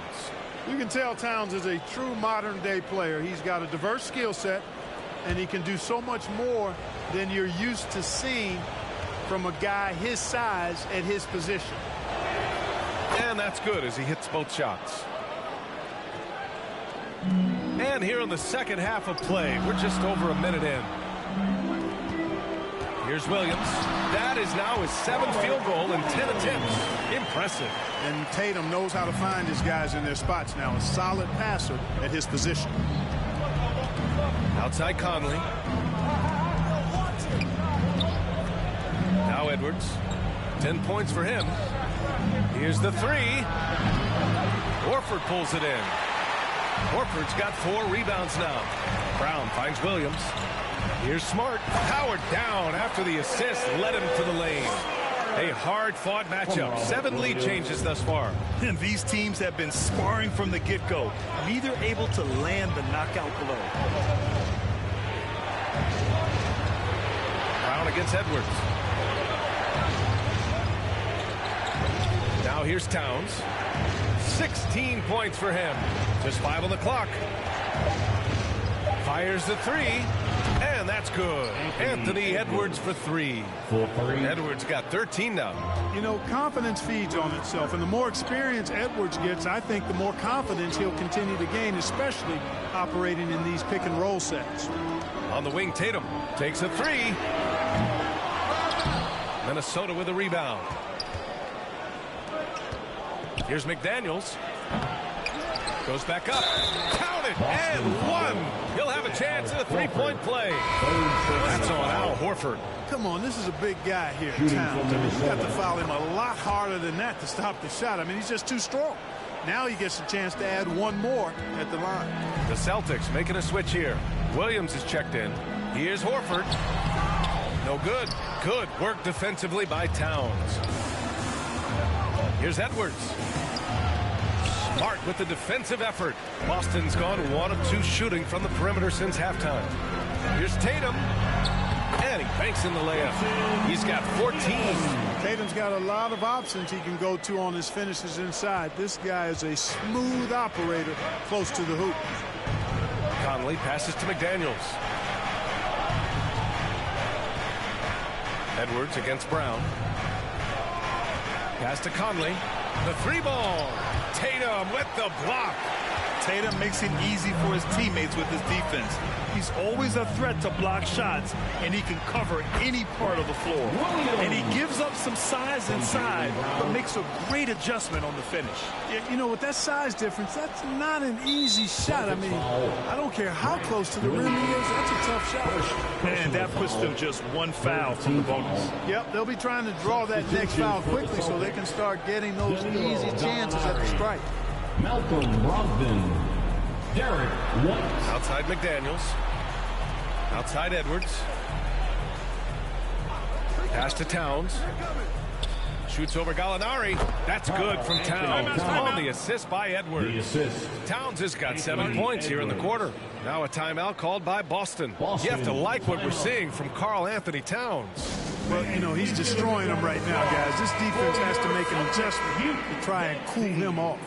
E: You can tell Towns is a true modern-day player. He's got a diverse skill set, and he can do so much more than you're used to seeing from a guy his size at his position.
A: And that's good as he hits both shots. And here in the second half of play, we're just over a minute in. Here's Williams. That is now his 7th field goal in 10 attempts. Impressive.
E: And Tatum knows how to find his guys in their spots now. A solid passer at his position.
A: Outside Conley. Now Edwards. 10 points for him. Here's the three. Horford pulls it in. Horford's got 4 rebounds now. Brown finds Williams. Here's Smart. Powered down after the assist led him to the lane. A hard-fought matchup. 7 lead changes thus far.
C: And these teams have been sparring from the get-go. Neither able to land the knockout blow.
A: Brown against Edwards. Now here's Towns. 16 points for him. Just 5 on the clock. Fires the three. And that's good. Anthony Edwards for 3. Edwards got 13 now.
E: You know, confidence feeds on itself. And the more experience Edwards gets, I think the more confidence he'll continue to gain, especially operating in these pick-and-roll sets.
A: On the wing, Tatum takes a 3. Minnesota with a rebound. Here's McDaniels. Goes back up. Count it. And 1. He'll have a chance at a 3-point play. That's on Al Horford.
E: Come on, this is a big guy here in town. You have to foul him a lot harder than that to stop the shot. I mean, he's just too strong. Now he gets a chance to add 1 more at the line.
A: The Celtics making a switch here. Williams is checked in. Here's Horford. No good. Good work defensively by Towns. Here's Edwards. Smart with the defensive effort. Boston's gone 1 of 2 shooting from the perimeter since halftime. Here's Tatum. And he banks in the layup. He's got 14.
E: Tatum's got a lot of options he can go to on his finishes inside. This guy is a smooth operator close to the hoop.
A: Conley passes to McDaniels. Edwards against Brown. Pass to Conley. The 3-ball. Tatum with the block.
C: Tatum makes it easy for his teammates with his defense. He's always a threat to block shots, and he can cover any part of the floor. And he gives up some size inside, but makes a great adjustment on the finish.
E: Yeah, you know, with that size difference, that's not an easy shot. I mean, I don't care how close to the rim he is. That's a tough shot.
C: And that puts them just 1 foul from the bonus.
E: Yep, they'll be trying to draw that next foul quickly so they can start getting those easy chances at the strike.
D: Malcolm Brogdon. Derek White.
A: Outside McDaniels. Outside Edwards. Pass to Towns. Shoots over Gallinari. That's good from Towns. On the assist by Edwards.
D: The assist.
A: Towns has got 7 points here in the quarter. Now a timeout called by Boston. You have to like what we're seeing from Karl Anthony Towns.
E: Well, you know, he's destroying them right now, guys. This defense has to make an adjustment to try and cool him off.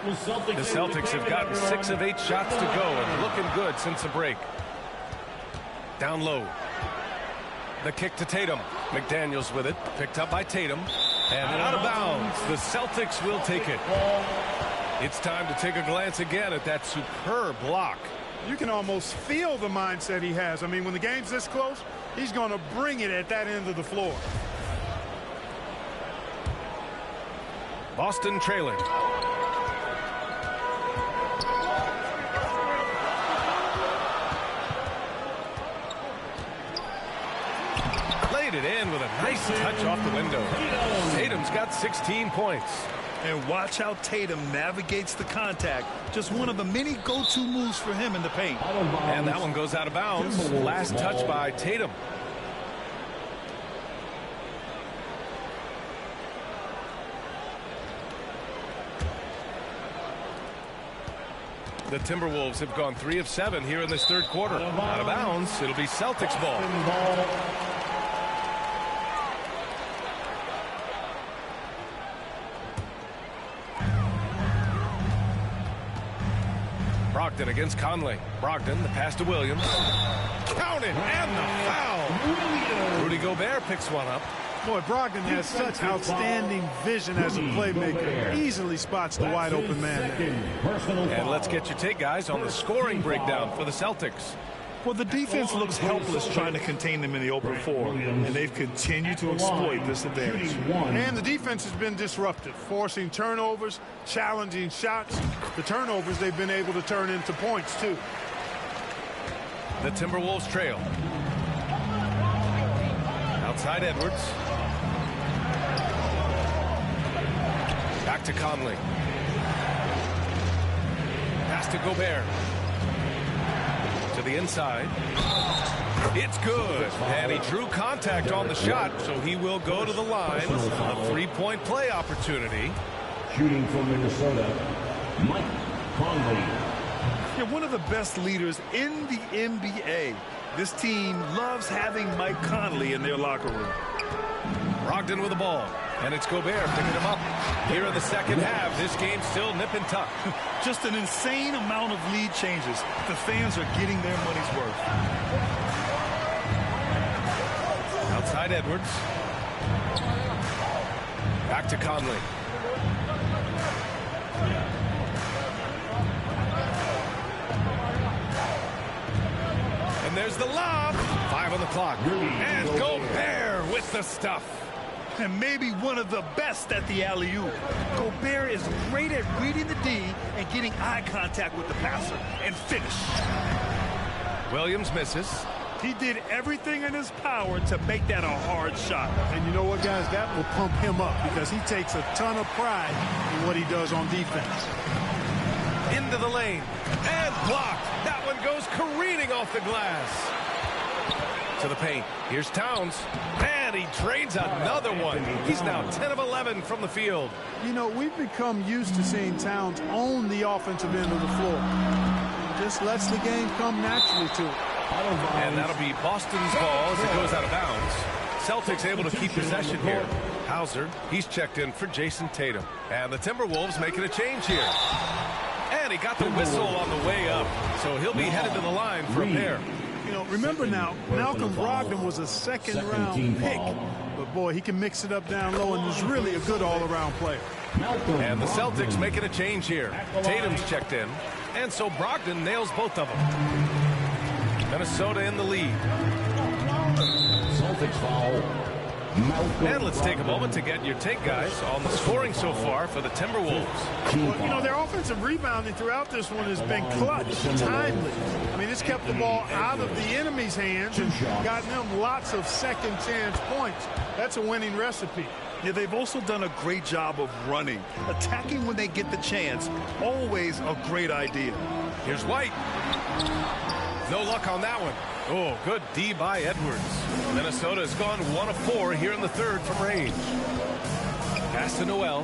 A: The Celtics have gotten 6 of 8 shots to go and looking good since the break. Down low. The kick to Tatum. McDaniels with it. Picked up by Tatum. And out of bounds. The Celtics will take it. It's time to take a glance again at that superb block.
E: You can almost feel the mindset he has. I mean, when the game's this close, he's going to bring it at that end of the floor.
A: Boston trailing. Laid it in with a nice touch off the window. Tatum's got 16 points.
C: And watch how Tatum navigates the contact. Just one of the many go-to moves for him in the paint.
A: And that one goes out of bounds. Last touch by Tatum. The Timberwolves have gone 3 of 7 here in this third quarter. Out of bounds. It'll be Celtics ball. Brogdon against Conley. Brogdon, the pass to Williams. Count it, and the foul. Rudy Gobert picks one up.
E: Boy, Brogdon has such outstanding vision as a playmaker. Easily spots the wide open man.
A: And let's get your take, guys, on the scoring breakdown for the Celtics.
C: Well, the defense looks helpless trying to contain them in the open floor, and they've continued to exploit this advantage.
E: And the defense has been disruptive, forcing turnovers, challenging shots. The turnovers they've been able to turn into points, too.
A: The Timberwolves trail. Outside Edwards. Back to Conley. Pass to Gobert. To the inside. It's good. And he drew contact on the shot, so he will go to the line. A three-point play opportunity.
D: Shooting from Minnesota, Mike Conley.
C: You're one of the best leaders in the NBA. This team loves having Mike Conley in their locker room.
A: Brogdon with the ball. And it's Gobert picking him up. Here in the second half, this game's still nip and tuck.
C: Just an insane amount of lead changes. The fans are getting their money's worth.
A: Outside Edwards. Back to Conley. And there's the lob. 5 on the clock. And Gobert with the stuff.
C: And maybe one of the best at the alley-oop. Gobert is great at reading the D and getting eye contact with the passer and finish.
A: Williams misses.
E: He did everything in his power to make that a hard shot. And you know what, guys? That will pump him up because he takes a ton of pride in what he does on defense.
A: Into the lane. And blocked. That one goes careening off the glass. To the paint. Here's Towns. And he trades another one. He's now 10 of 11 from the field.
E: You know, we've become used to seeing Towns own the offensive end of the floor. Just lets the game come naturally to it.
A: And that'll be Boston's ball as it goes out of bounds. Celtics able to keep possession here. Hauser, he's checked in for Jason Tatum. And the Timberwolves making a change here. And he got the whistle on the way up. So he'll be headed to the line for a pair.
E: You know, remember now, Malcolm Brogdon was a second-round pick. But, boy, he can mix it up down low and is really a good all-around player.
A: And the Celtics making a change here. Tatum's checked in. And so Brogdon nails both of them. Minnesota in the lead.
D: Celtics foul.
A: And let's take a moment to get your take, guys, on the scoring so far for the Timberwolves.
E: Well, you know, their offensive rebounding throughout this one has been clutch, timely. I mean, it's kept the ball out of the enemy's hands and gotten them lots of second-chance points. That's a winning recipe.
C: Yeah, they've also done a great job of running. Attacking when they get the chance, always a great idea.
A: Here's White. No luck on that one. Oh, good D by Edwards. Minnesota has gone 1 of 4 here in the third from range. Pass to Noel.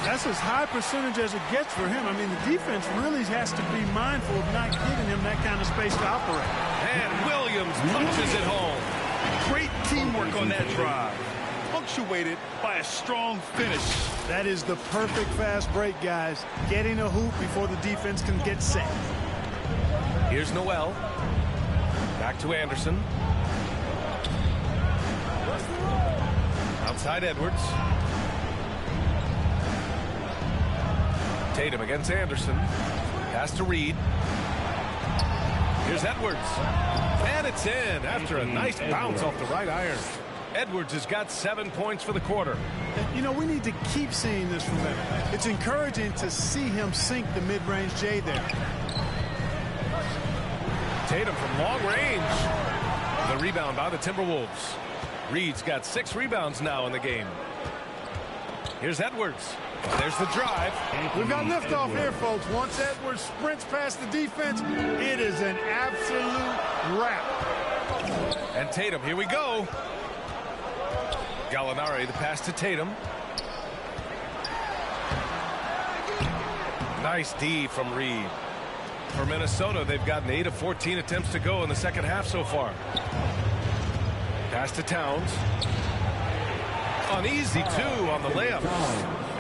E: That's as high percentage as it gets for him. I mean, the defense really has to be mindful of not giving him that kind of space to operate.
A: And Williams punches it home.
C: Great teamwork on that drive. punctuated by a strong finish.
E: That is the perfect fast break, guys. Getting a hoop before the defense can get set.
A: Here's Noel. Back to Anderson. Outside Edwards. Tatum against Anderson. Pass to Reed. Here's Edwards. And it's in after a nice bounce off the right iron. Edwards has got 7 points for the quarter.
E: You know, we need to keep seeing this from him. It's encouraging to see him sink the mid-range J there.
A: Tatum from long range. The rebound by the Timberwolves. Reed's got 6 rebounds now in the game. Here's Edwards. There's the drive.
E: We've got liftoff here, folks. Once Edwards sprints past the defense, it is an absolute wrap.
A: And Tatum, here we go. Gallinari, the pass to Tatum. Nice D from Reed. For Minnesota, they've gotten 8 of 14 attempts to go in the second half so far. Pass to Towns. An easy 2 on the layup.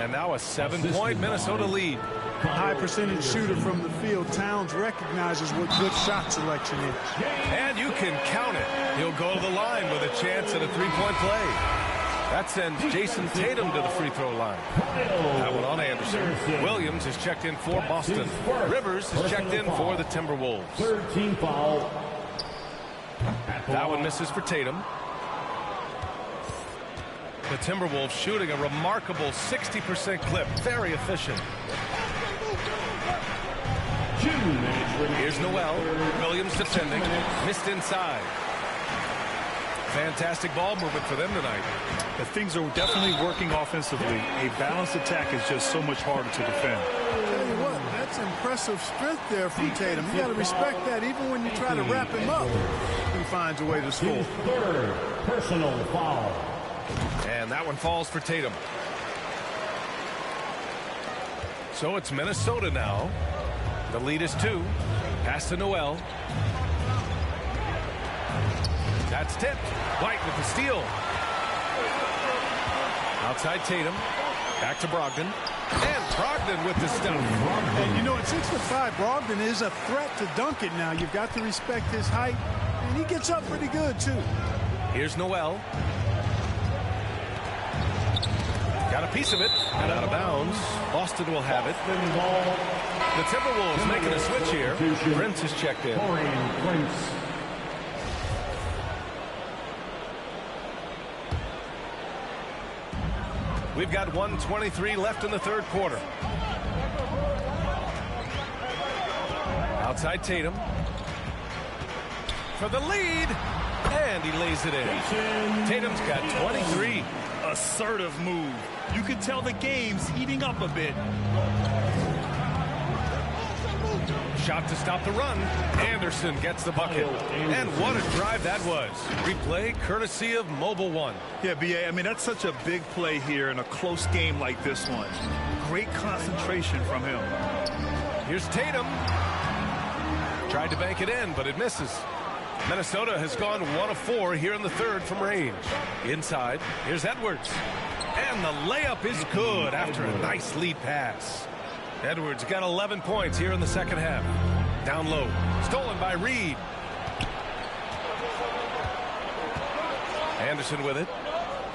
A: And now a 7-point Minnesota lead.
E: High percentage shooter from the field. Towns recognizes what good shot selection is.
A: And you can count it. He'll go to the line with a chance at a 3-point play. That sends Jason Tatum to the free throw line. That one on Anderson. Williams is checked in for Boston. Rivers is checked in for the Timberwolves.
D: 13 foul.
A: That one misses for Tatum. The Timberwolves shooting a remarkable 60% clip. Very efficient. Here's Noel. Williams defending. Missed inside. Fantastic ball movement for them tonight.
C: The things are definitely working offensively. A balanced attack is just so much harder to defend.
E: Tell you what, that's impressive strength there from Tatum. You got to respect that. Even when you try to wrap him up, he finds a way to score.
D: Third personal foul.
A: And that one falls for Tatum. So it's Minnesota now. The lead is 2. Pass to Noel. That's tipped. White with the steal. Outside Tatum. Back to Brogdon. And Brogdon with the stop.
E: And you know, at 6'5", Brogdon is a threat to dunk it now. You've got to respect his height. And he gets up pretty good, too.
A: Here's Noel. Got a piece of it. And out of bounds. Boston will have it. The Timberwolves making a switch here. Prince is checked in. We've got 1:23 left in the third quarter. Outside Tatum. For the lead. And he lays it in. Tatum's got 23.
C: Assertive move. You can tell the game's heating up a bit.
A: Shot to stop the run. Anderson gets the bucket. And what a drive that was. Replay courtesy of Mobile One.
C: Yeah, B.A., I mean, that's such a big play here in a close game like this one. Great concentration from him.
A: Here's Tatum. Tried to bank it in, but it misses. Minnesota has gone 1 of 4 here in the third from range. Inside, here's Edwards. And the layup is good after a nice lead pass. Edwards got 11 points here in the second half. Down low. Stolen by Reed. Anderson with it.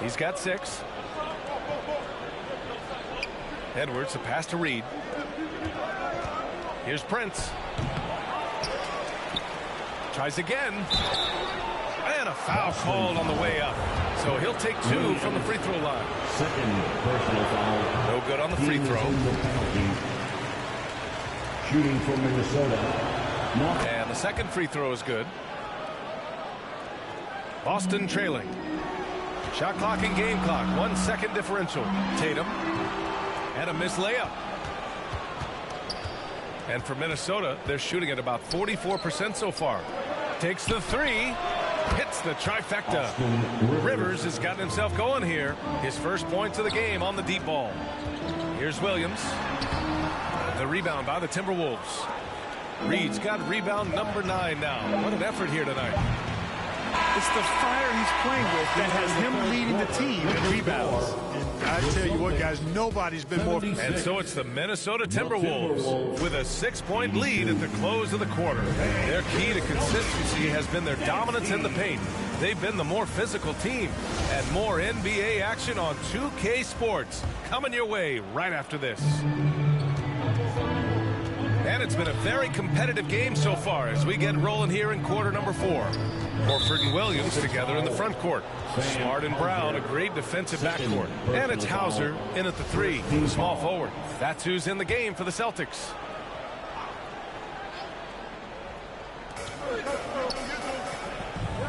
A: He's got 6. Edwards, a pass to Reed. Here's Prince. Tries again. And a foul called on the way up. So he'll take 2 from the free throw line.
D: Second personal foul.
A: No good on the free throw.
D: Shooting for Minnesota.
A: And the second free throw is good. Boston trailing. Shot clock and game clock. 1 second differential. Tatum. And a missed layup. And for Minnesota, they're shooting at about 44% so far. Takes the 3. Hits the trifecta. Rivers has gotten himself going here. His first points of the game on the deep ball. Here's Williams. The rebound by the Timberwolves. Reed's got rebound number 9 now. What an effort here tonight.
C: It's the fire he's playing with that has him leading the team in rebounds.
E: And I tell you what, guys, nobody's been more...
A: And so it's the Minnesota Timberwolves with a 6-point lead at the close of the quarter. Their key to consistency has been their dominance in the paint. They've been the more physical team. And more NBA action on 2K Sports coming your way right after this. And it's been a very competitive game so far as we get rolling here in quarter number 4. Horford and Williams together in the front court. Smart and Brown, a great defensive backcourt. And it's Hauser in at the 3, small forward. That's who's in the game for the Celtics.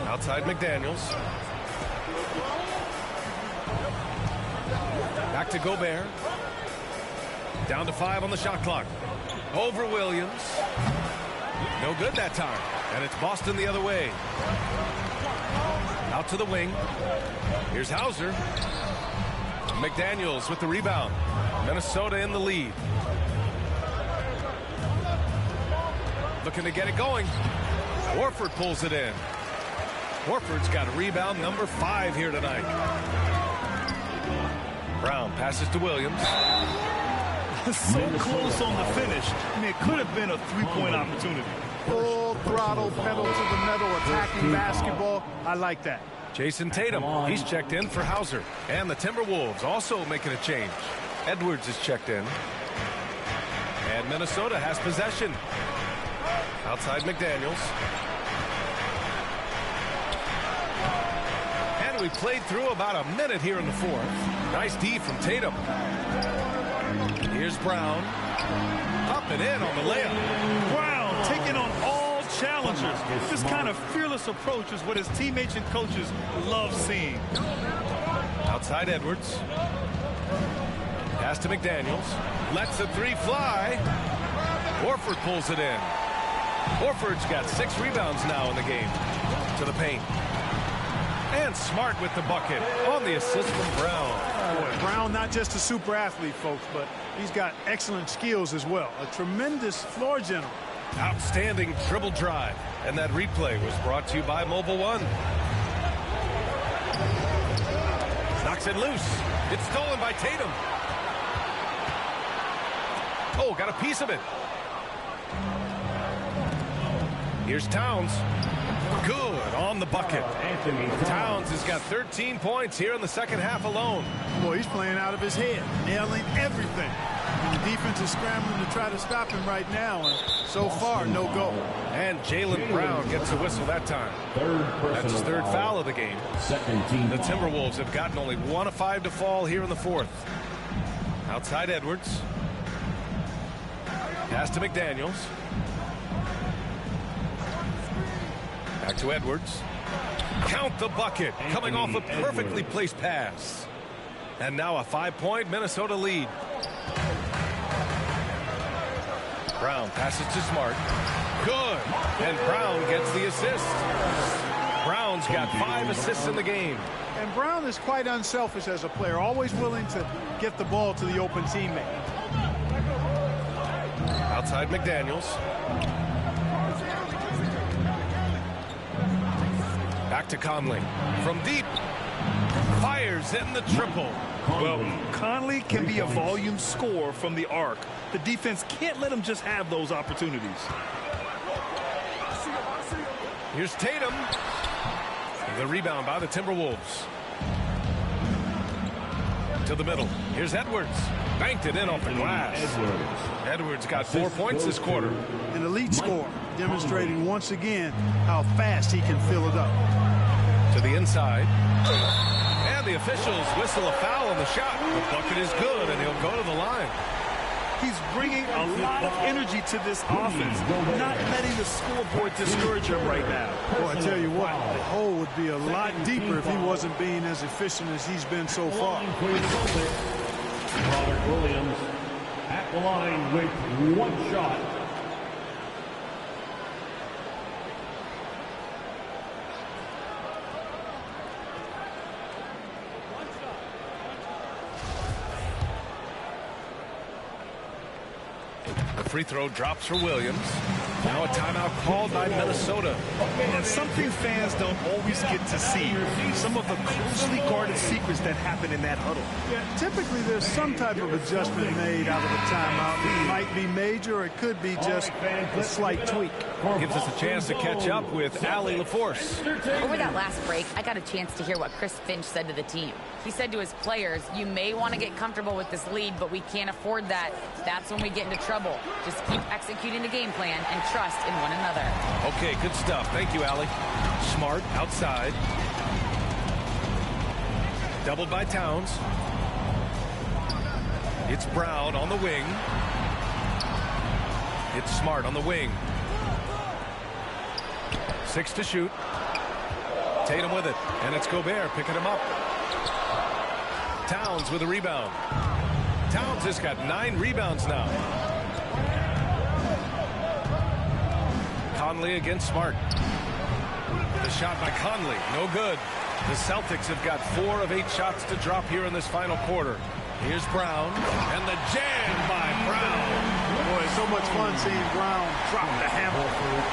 A: Outside McDaniels. Back to Gobert. Down to 5 on the shot clock. Over Williams. No good that time. And it's Boston the other way. Out to the wing. Here's Hauser. McDaniels with the rebound. Minnesota in the lead. Looking to get it going. Horford pulls it in. Horford's got rebound number 5 here tonight. Brown passes to Williams.
C: So close on the finish. I mean, it could have been a 3-point opportunity.
E: Full throttle, pedal to the metal, attacking basketball. I like that.
A: Jason Tatum, he's checked in for Hauser. And the Timberwolves also making a change. Edwards is checked in. And Minnesota has possession. Outside McDaniels. And we played through about a minute here in the 4th. Nice D from Tatum. Here's Brown. Up and in on the layup.
C: Brown taking on all challengers. This kind of fearless approach is what his teammates and coaches love seeing.
A: Outside Edwards. Pass to McDaniels. Lets the 3 fly. Horford pulls it in. Horford's got 6 rebounds now in the game. To the paint. And Smart with the bucket on the assist from Brown.
E: Boy, Brown not just a super athlete, folks, but he's got excellent skills as well. A tremendous floor general.
A: Outstanding dribble drive. And that replay was brought to you by Mobile One. Knocks it loose. It's stolen by Tatum. Oh, got a piece of it. Here's Towns. Good on the bucket. Towns has got 13 points here in the second half alone.
E: Boy, he's playing out of his head, nailing everything. And the defense is scrambling to try to stop him right now, and so far, no go.
A: And Jaylen Brown gets a whistle that time. That's his 3rd foul of the game. The Timberwolves have gotten only 1 of 5 to fall here in the 4th. Outside Edwards. Pass to McDaniels. Back to Edwards. Count the bucket. Coming off a perfectly placed pass. And now a 5-point Minnesota lead. Brown passes to Smart. Good. And Brown gets the assist. Brown's got 5 assists in the game.
E: And Brown is quite unselfish as a player, always willing to get the ball to the open teammate.
A: Outside McDaniels. Back to Conley. From deep. Fires in the triple.
C: Well, Conley can be a volume scorer from the arc. The defense can't let him just have those opportunities.
A: Here's Tatum. The rebound by the Timberwolves. To the middle. Here's Edwards. Banked it in off the glass. Edwards got 4 points this quarter.
E: An elite scorer, demonstrating once again how fast he can fill it up.
A: To the inside. And the officials whistle a foul on the shot. The bucket is good, and he'll go to the line.
C: He's bringing a lot of energy to this offense, not letting the scoreboard discourage him right now.
E: Well, I tell you what, the hole would be a lot deeper if he wasn't being as efficient as he's been so far.
D: Robert Williams at the line with 1 shot.
A: The free throw drops for Williams. Now a timeout called by Minnesota.
C: And something fans don't always get to see. Some of the closely guarded secrets that happen in that huddle.
E: Yeah, typically there's some type of adjustment made out of a timeout. It might be major, or it could be just a slight tweak.
A: Gives us a chance to catch up with Allie LaForce.
B: Over that last break, I got a chance to hear what Chris Finch said to the team. He said to his players, you may want to get comfortable with this lead, but we can't afford that. That's when we get into trouble. Just keep executing the game plan and trust in one another.
A: Okay, good stuff. Thank you, Allie. Smart outside. Doubled by Towns. It's Brown on the wing. It's Smart on the wing. 6 to shoot. Tatum with it. And it's Gobert picking him up. Towns with a rebound. Towns has got 9 rebounds now. Conley against Smart. The shot by Conley, no good. The Celtics have got 4 of 8 shots to drop here in this final quarter. Here's Brown, and the jam by Brown.
E: Boy, it's so much fun seeing Brown drop the hammer.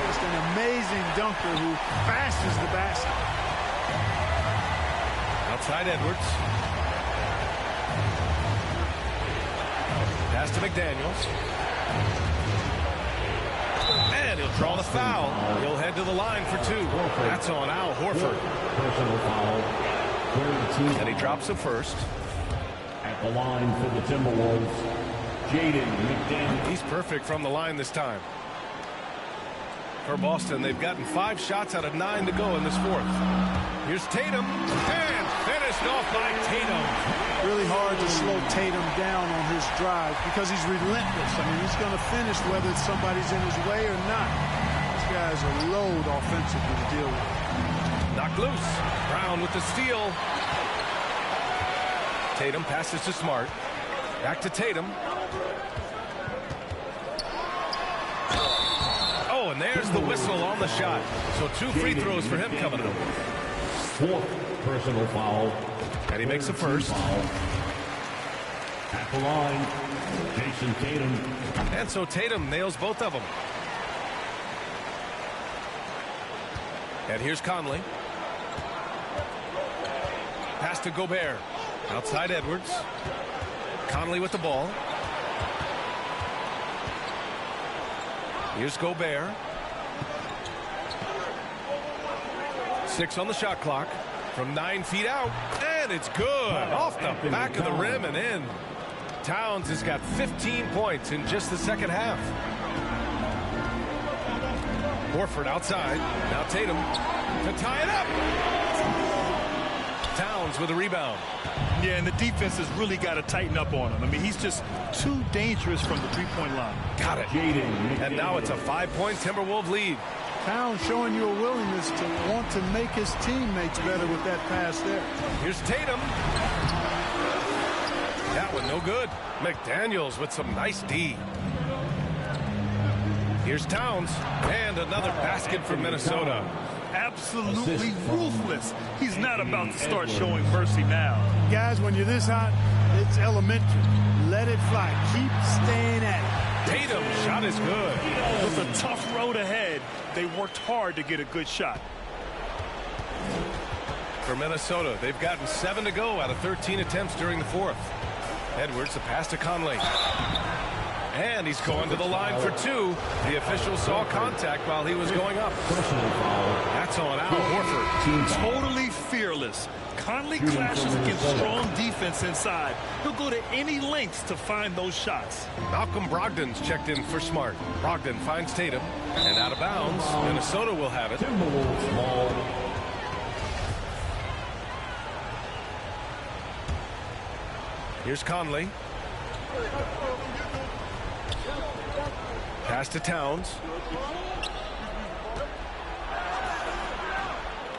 E: Just an amazing dunker who bashes the basket.
A: Outside Edwards. Pass to McDaniels. And he'll draw the foul. He'll head to the line for 2. That's on Al Horford.
D: Personal foul.
A: And he drops the first.
D: At the line for the Timberwolves, Jaden McDaniels.
A: He's perfect from the line this time. For Boston, they've gotten 5 shots out of 9 to go in this fourth. Here's Tatum, and finished off by Tatum.
E: Really hard to slow Tatum down on his drive because he's relentless. I mean, he's going to finish whether somebody's in his way or not. This guy's a load offensively to deal with.
A: Knocked loose. Brown with the steal. Tatum passes to Smart. Back to Tatum. Oh, and there's the whistle on the shot. So 2 free throws for him coming up.
D: 4th personal foul.
A: And he makes the first.
D: At the line, Jason Tatum.
A: And so Tatum nails both of them. And here's Conley. Pass to Gobert. Outside Edwards. Conley with the ball. Here's Gobert. 6 on the shot clock. From 9 feet out. And it's good. Off the back of the rim and in. Towns has got 15 points in just the second half. Horford outside. Now Tatum to tie it up. Towns with a rebound.
C: Yeah, and the defense has really got to tighten up on him. I mean, he's just too dangerous from the three-point line.
A: Got it. And now it's a 5-point Timberwolves lead.
E: Towns showing you a willingness to want to make his teammates better with that pass there.
A: Here's Tatum. That one no good. McDaniels with some nice D. Here's Towns. And another basket for Minnesota.
C: Absolutely ruthless. He's not about to start showing mercy now.
E: Guys, when you're this hot, it's elementary. Let it fly. Keep staying at it.
A: Tatum shot is good.
C: With a tough road ahead, they worked hard to get a good shot.
A: For Minnesota, they've gotten 7 to go out of 13 attempts during the fourth. Edwards, the pass to Conley. And he's going to the line for 2. The official saw contact while he was going up. That's on Al Horford.
C: Totally fearless. Conley clashes against strong defense inside. He'll go to any lengths to find those shots.
A: Malcolm Brogdon's checked in for Smart. Brogdon finds Tatum. And out of bounds. Minnesota will have it.
D: Timberwolves ball.
A: Here's Conley. Pass to Towns.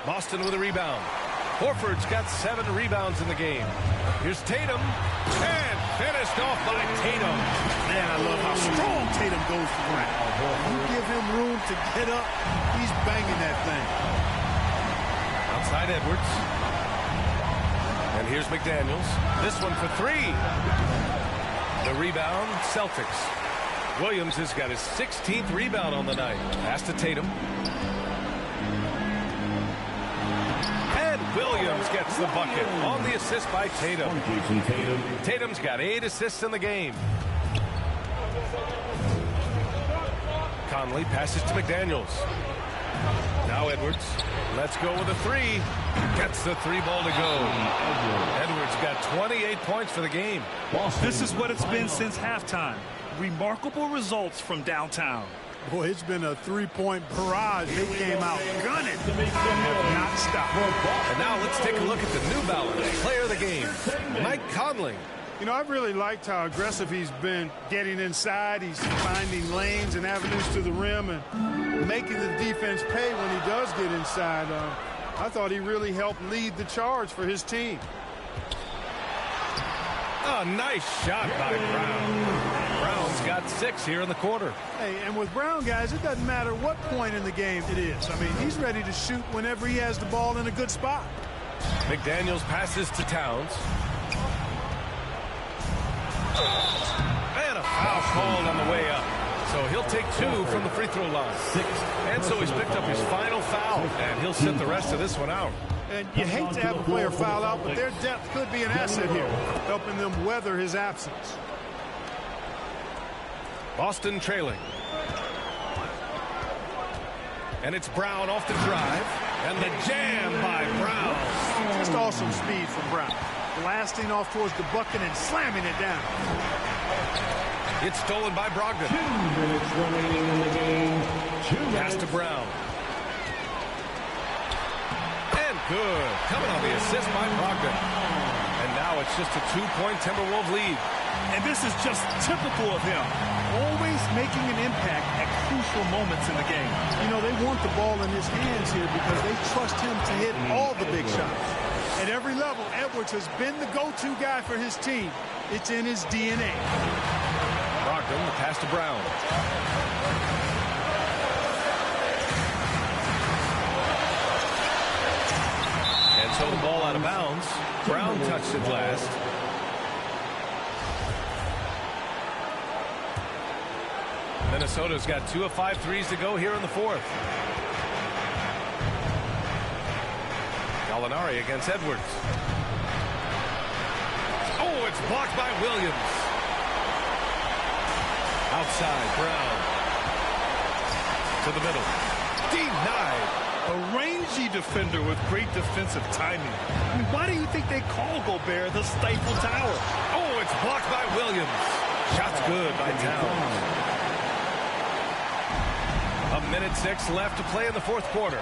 A: Boston with a rebound. Horford's got 7 rebounds in the game. Here's Tatum. And finished off by Tatum.
C: Man, I love how strong Tatum goes to ground.
E: You give him room to get up, he's banging that thing.
A: Outside Edwards. And here's McDaniels. This one for 3. The rebound, Celtics. Williams has got his 16th rebound on the night. Pass to Tatum. And Williams gets the bucket on the assist by Tatum. Tatum's got 8 assists in the game. Conley passes to McDaniels. Now Edwards. Let's go with a 3. Gets the 3 ball to go. Edwards got 28 points for the game.
C: This is what it's been since halftime. Remarkable results from downtown.
E: Boy, it's been a 3-point barrage. They came out gunning and have not stopped.
A: And now let's take a look at the New Balance player of the game, Mike Conley.
E: You know, I've really liked how aggressive he's been getting inside. He's finding lanes and avenues to the rim and making the defense pay when he does get inside. I thought he really helped lead the charge for his team.
A: Oh, nice shot by Brown. Brown's got 6 here in the quarter.
E: Hey, and with Brown, guys, it doesn't matter what point in the game it is. I mean, he's ready to shoot whenever he has the ball in a good spot.
A: McDaniels passes to Towns. And a foul called on the way up. So he'll take 2 from the free throw line. And so he's picked up his final foul, and he'll sit the rest of this one out.
E: And you hate to have a player foul out, but their depth could be an asset here, helping them weather his absence.
A: Boston trailing. And it's Brown off the drive. And the jam by Brown.
E: Just awesome speed from Brown. Blasting off towards the bucket and slamming it down.
A: It's stolen by Brogdon.
D: 2 minutes remaining in the game.
A: Pass to Brown. And good. Coming on the assist by Brogdon. And now it's just a 2-point Timberwolves lead.
C: And this is just typical of him. Always making an impact at crucial moments in the game.
E: You know, they want the ball in his hands here because they trust him to hit all the big shots. At every level, Edwards has been the go-to guy for his team. It's in his DNA.
A: Brogdon, the pass to Brown. And so the ball out of bounds. Brown touched it last. Minnesota's got 2 of 5 threes to go here in the 4th. Gallinari against Edwards. Oh, it's blocked by Williams. Outside, Brown. To the middle. Denied.
C: A rangy defender with great defensive timing. I mean, why do you think they call Gobert the Stifle Tower?
A: Oh, it's blocked by Williams. Shot's good by Towns. 1:06 left to play in the 4th quarter.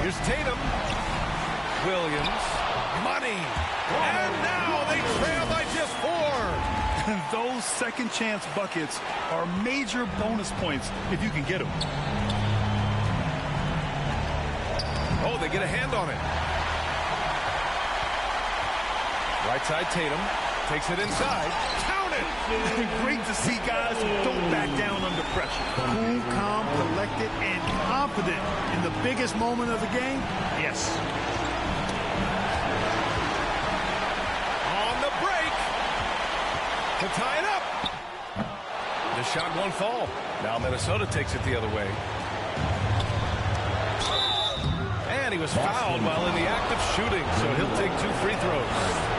A: Here's Tatum. Williams. Money. And now they trail by just 4.
C: Those second chance buckets are major bonus points if you can get them.
A: Oh, they get a hand on it. Right side, Tatum. Takes it inside. Count it!
C: Great to see guys who don't back down under pressure.
E: Cool, calm, collected, and confident in the biggest moment of the game. Yes.
A: On the break. To tie it up. The shot won't fall. Now Minnesota takes it the other way. And he was fouled while in the act of shooting, so he'll take 2 free throws.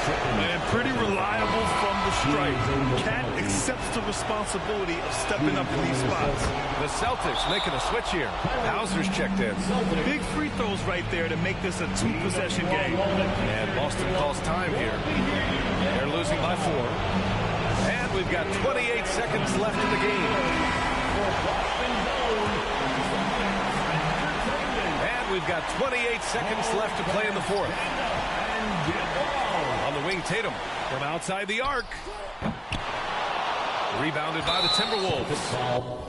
C: And pretty reliable from the stripe. Cat accepts the responsibility of stepping up in these spots.
A: The Celtics making a switch here. Hauser's checked in.
C: Big free throws right there to make this a 2-possession game.
A: And Boston calls time here. They're losing by 4. And we've got 28 seconds left in the game. And we've got 28 seconds left to play in the 4th. On the wing, Tatum from outside the arc. Rebounded by the Timberwolves.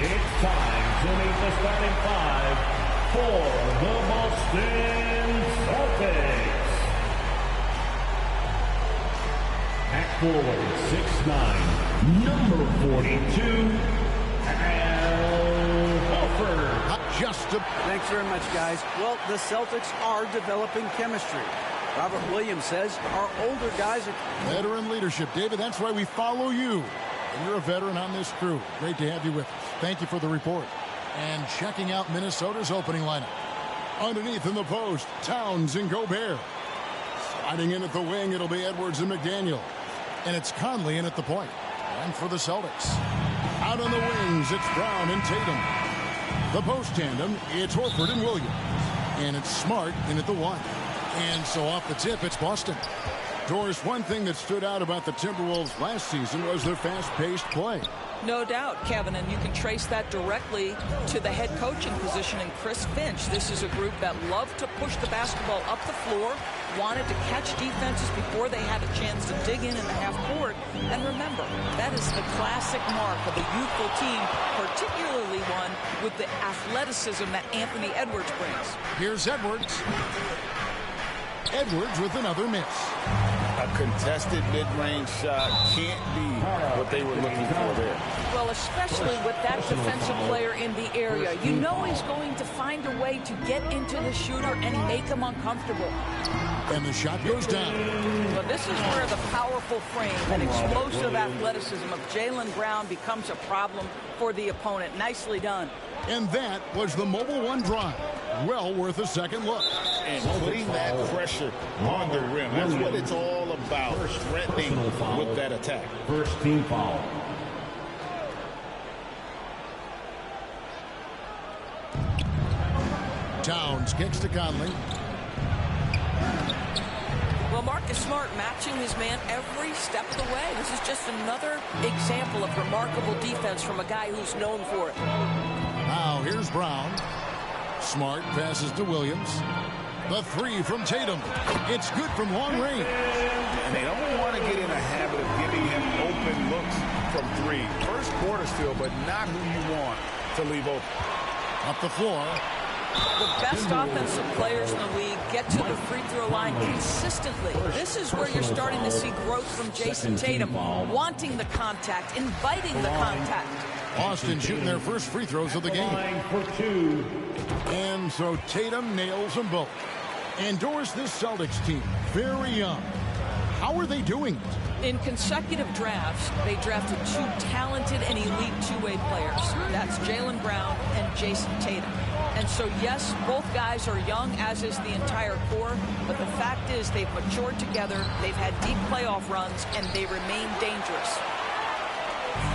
D: It's time to meet the starting five for the Boston Celtics. At forward, 6'9", number 42, Al Horford.
I: Thanks very much, guys. Well, the Celtics are developing chemistry. Robert Williams says our older guys are...
J: Veteran leadership. David, that's why we follow you. And you're a veteran on this crew. Great to have you with us. Thank you for the report. And checking out Minnesota's opening lineup. Underneath in the post, Towns and Gobert. Sliding in at the wing, it'll be Edwards and McDaniel. And it's Conley in at the point. And for the Celtics. Out on the wings, it's Brown and Tatum. The post tandem, it's Horford and Williams. And it's Smart in at the one. And so off the tip, it's Boston. Doris, one thing that stood out about the Timberwolves last season was their fast-paced play.
K: No doubt, Kevin, and you can trace that directly to the head coaching position in Chris Finch. This is a group that loved to push the basketball up the floor, wanted to catch defenses before they had a chance to dig in the half court. And remember, that is the classic mark of a youthful team, particularly one with the athleticism that Anthony Edwards brings.
J: Here's Edwards. Edwards with another miss.
L: A contested mid-range shot can't be what they were looking for there.
K: Well, especially with that defensive player in the area. You know he's going to find a way to get into the shooter and make him uncomfortable.
J: And the shot goes down.
K: But this is where the powerful frame and explosive athleticism of Jaylen Brown becomes a problem for the opponent. Nicely done.
J: And that was the Mobile One drive. Well worth a second look.
L: And putting that pressure on the rim. That's what it's all about. Threatening with that attack.
D: First team foul.
J: Towns kicks to Conley.
K: Well, Marcus Smart matching his man every step of the way. This is just another example of remarkable defense from a guy who's known for it.
J: Now here's Brown. Smart passes to Williams. The three from Tatum. It's good from long range.
L: And they don't want to get in a habit of giving him open looks from three. First quarter still, but not who you want to leave open.
J: Up the floor.
K: The best offensive players in the league get to the free throw line consistently. This is where you're starting to see growth from Jason Tatum, wanting the contact, inviting the contact.
J: Boston shooting their first free throws of the game. And so Tatum nails them both. And Doris, this Celtics team, very young. How are they doing it?
K: In consecutive drafts, they drafted two talented and elite two-way players. That's Jaylen Brown and Jason Tatum. And so, yes, both guys are young, as is the entire core. But the fact is they've matured together, they've had deep playoff runs, and they remain dangerous.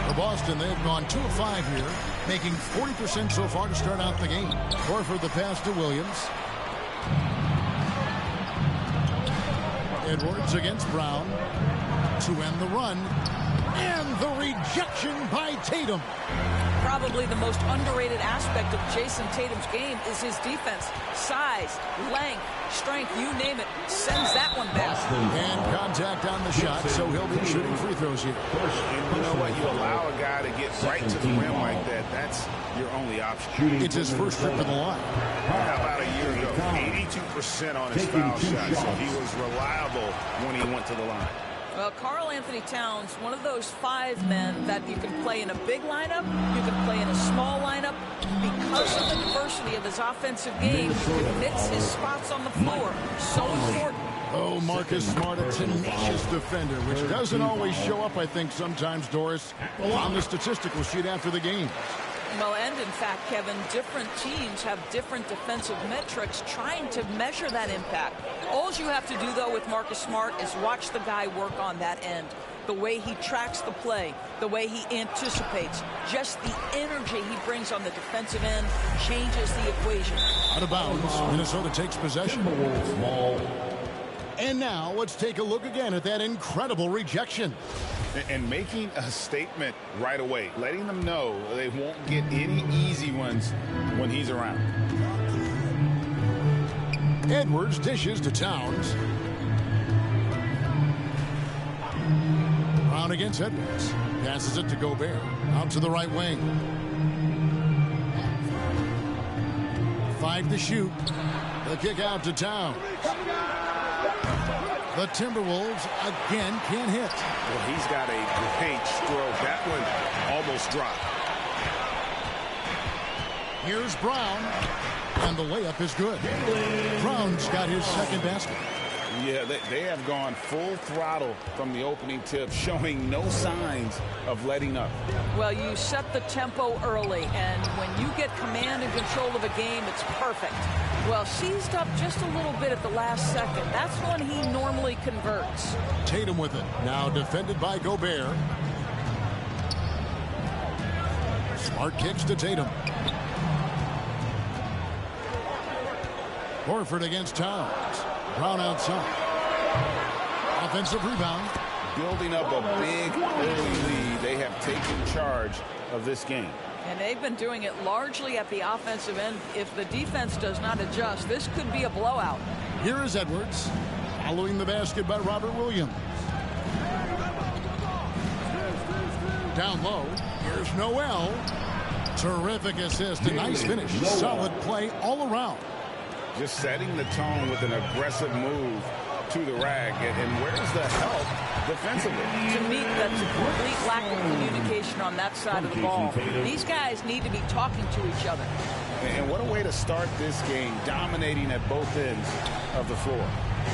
J: For Boston, they've gone 2 of 5 here, making 40% so far to start out the game. Horford the pass to Williams. Edwards against Brown to end the run. And the rejection by Tatum.
K: Probably the most underrated aspect of Jason Tatum's game is his defense. Size, length, strength, you name it, sends that one back.
J: And contact on the shot, so he'll be shooting free throws here.
L: And you know what? You allow a guy to get right to the rim like that. That's your only option.
J: It's his first trip to the line.
L: How about a year ago? 82% on his foul shots. So he was reliable when he went to the line.
K: Well, Karl Anthony Towns, one of those 5 men that you can play in a big lineup, you can play in a small lineup. Because of the diversity of his offensive game, he hits his spots on the floor. So important.
J: Oh, Marcus Smart, a tenacious defender, which doesn't always show up, I think, sometimes, Doris, on the statistical sheet after the game.
K: Well, and in fact, Kevin, different teams have different defensive metrics trying to measure that impact. All you have to do, though, with Marcus Smart is watch the guy work on that end. The way he tracks the play, the way he anticipates, just the energy he brings on the defensive end changes the equation.
J: Out of bounds, Minnesota takes possession. And now let's take a look again at that incredible rejection.
L: And making a statement right away, letting them know they won't get any easy ones when he's around.
J: Edwards dishes to Towns. Brown against Edwards. Passes it to Gobert. Out to the right wing. 5 to shoot. The kick out to Towns. The Timberwolves again can't hit.
L: Well, he's got a great stroke. That one almost dropped.
J: Here's Brown, and the layup is good. Brown's got his second basket.
L: Yeah, they have gone full throttle from the opening tip, showing no signs of letting up.
K: Well, you set the tempo early, and when you get command and control of a game, it's perfect. Well, seized up just a little bit at the last second. That's when he normally converts.
J: Tatum with it. Now defended by Gobert. Smart kicks to Tatum. Horford against Towns. Brown outside. Offensive rebound.
L: Building up a big early lead. They have taken charge of this game.
K: And they've been doing it largely at the offensive end. If the defense does not adjust, this could be a blowout.
J: Here is Edwards. Following the basket by Robert Williams. Down low. Here's Noel. Terrific assist. A nice finish. Solid play all around.
L: Just setting the tone with an aggressive move to the rack. And where's the help defensively?
K: To me, that's a complete lack of communication on that side of the ball. These guys need to be talking to each other.
L: And what a way to start this game, dominating at both ends of the floor.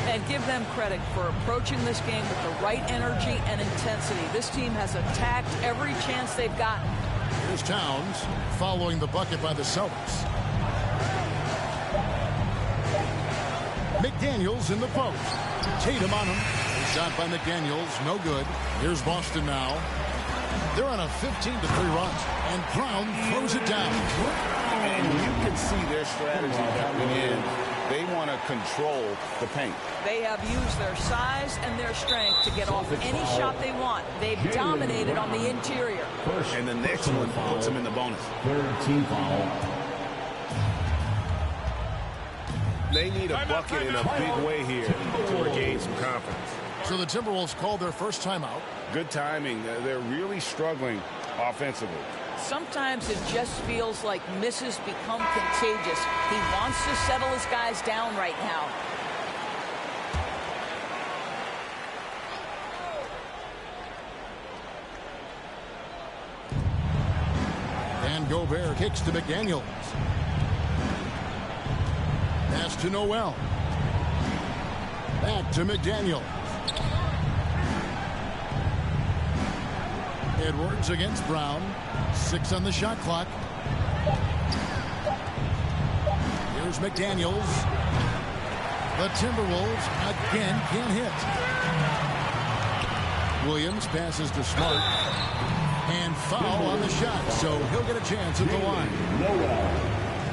K: And give them credit for approaching this game with the right energy and intensity. This team has attacked every chance they've gotten.
J: Here's Towns following the bucket by the Celtics. McDaniels in the post. Tatum on him. A shot by McDaniels. No good. Here's Boston now. They're on a 15-3 run. And Brown throws it down.
L: And you can see their strategy coming in. They want to control the paint.
K: They have used their size and their strength to get off any shot they want. They've dominated on the interior.
L: And the next one puts them in the bonus.
D: Third team foul.
A: They need a bucket in a big way here to regain some confidence.
J: So the Timberwolves called their first timeout.
L: Good timing. They're really struggling offensively.
K: Sometimes it just feels like misses become contagious. He wants to settle his guys down right now.
J: And Gobert kicks to McDaniels. Pass to Noel. Back to McDaniels. Edwards against Brown. 6 on the shot clock. Here's McDaniels. The Timberwolves again can't hit. Williams passes to Smart. And foul on the shot, so he'll get a chance at the line.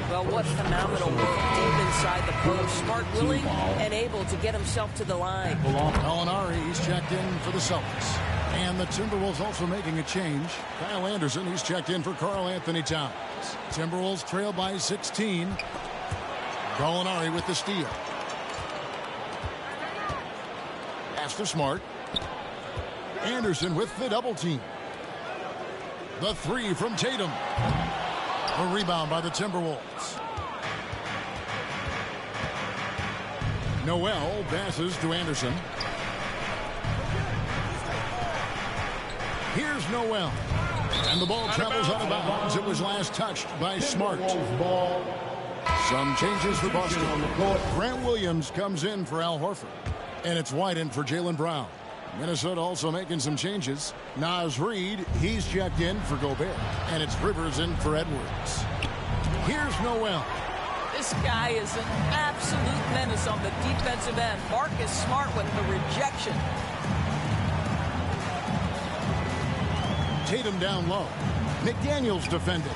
K: Well, what phenomenal work deep inside the post. Smart, willing, and able to get himself to the line.
J: Gallinari, he's checked in for the Celtics. And the Timberwolves also making a change. Kyle Anderson, he's checked in for Karl Anthony Towns. Timberwolves trail by 16. Gallinari with the steal. Pass to Smart. Anderson with the double team. The 3 from Tatum. A rebound by the Timberwolves. Noel passes to Anderson. Here's Noel. And the ball travels out of bounds. It was last touched by Smart. Some changes for Boston. Grant Williams comes in for Al Horford. And it's White in for Jaylen Brown. Minnesota also making some changes. Naz Reid, he's checked in for Gobert. And it's Rivers in for Edwards. Here's Noel.
K: This guy is an absolute menace on the defensive end. Marcus Smart with the rejection.
J: Tatum down low. McDaniels defended.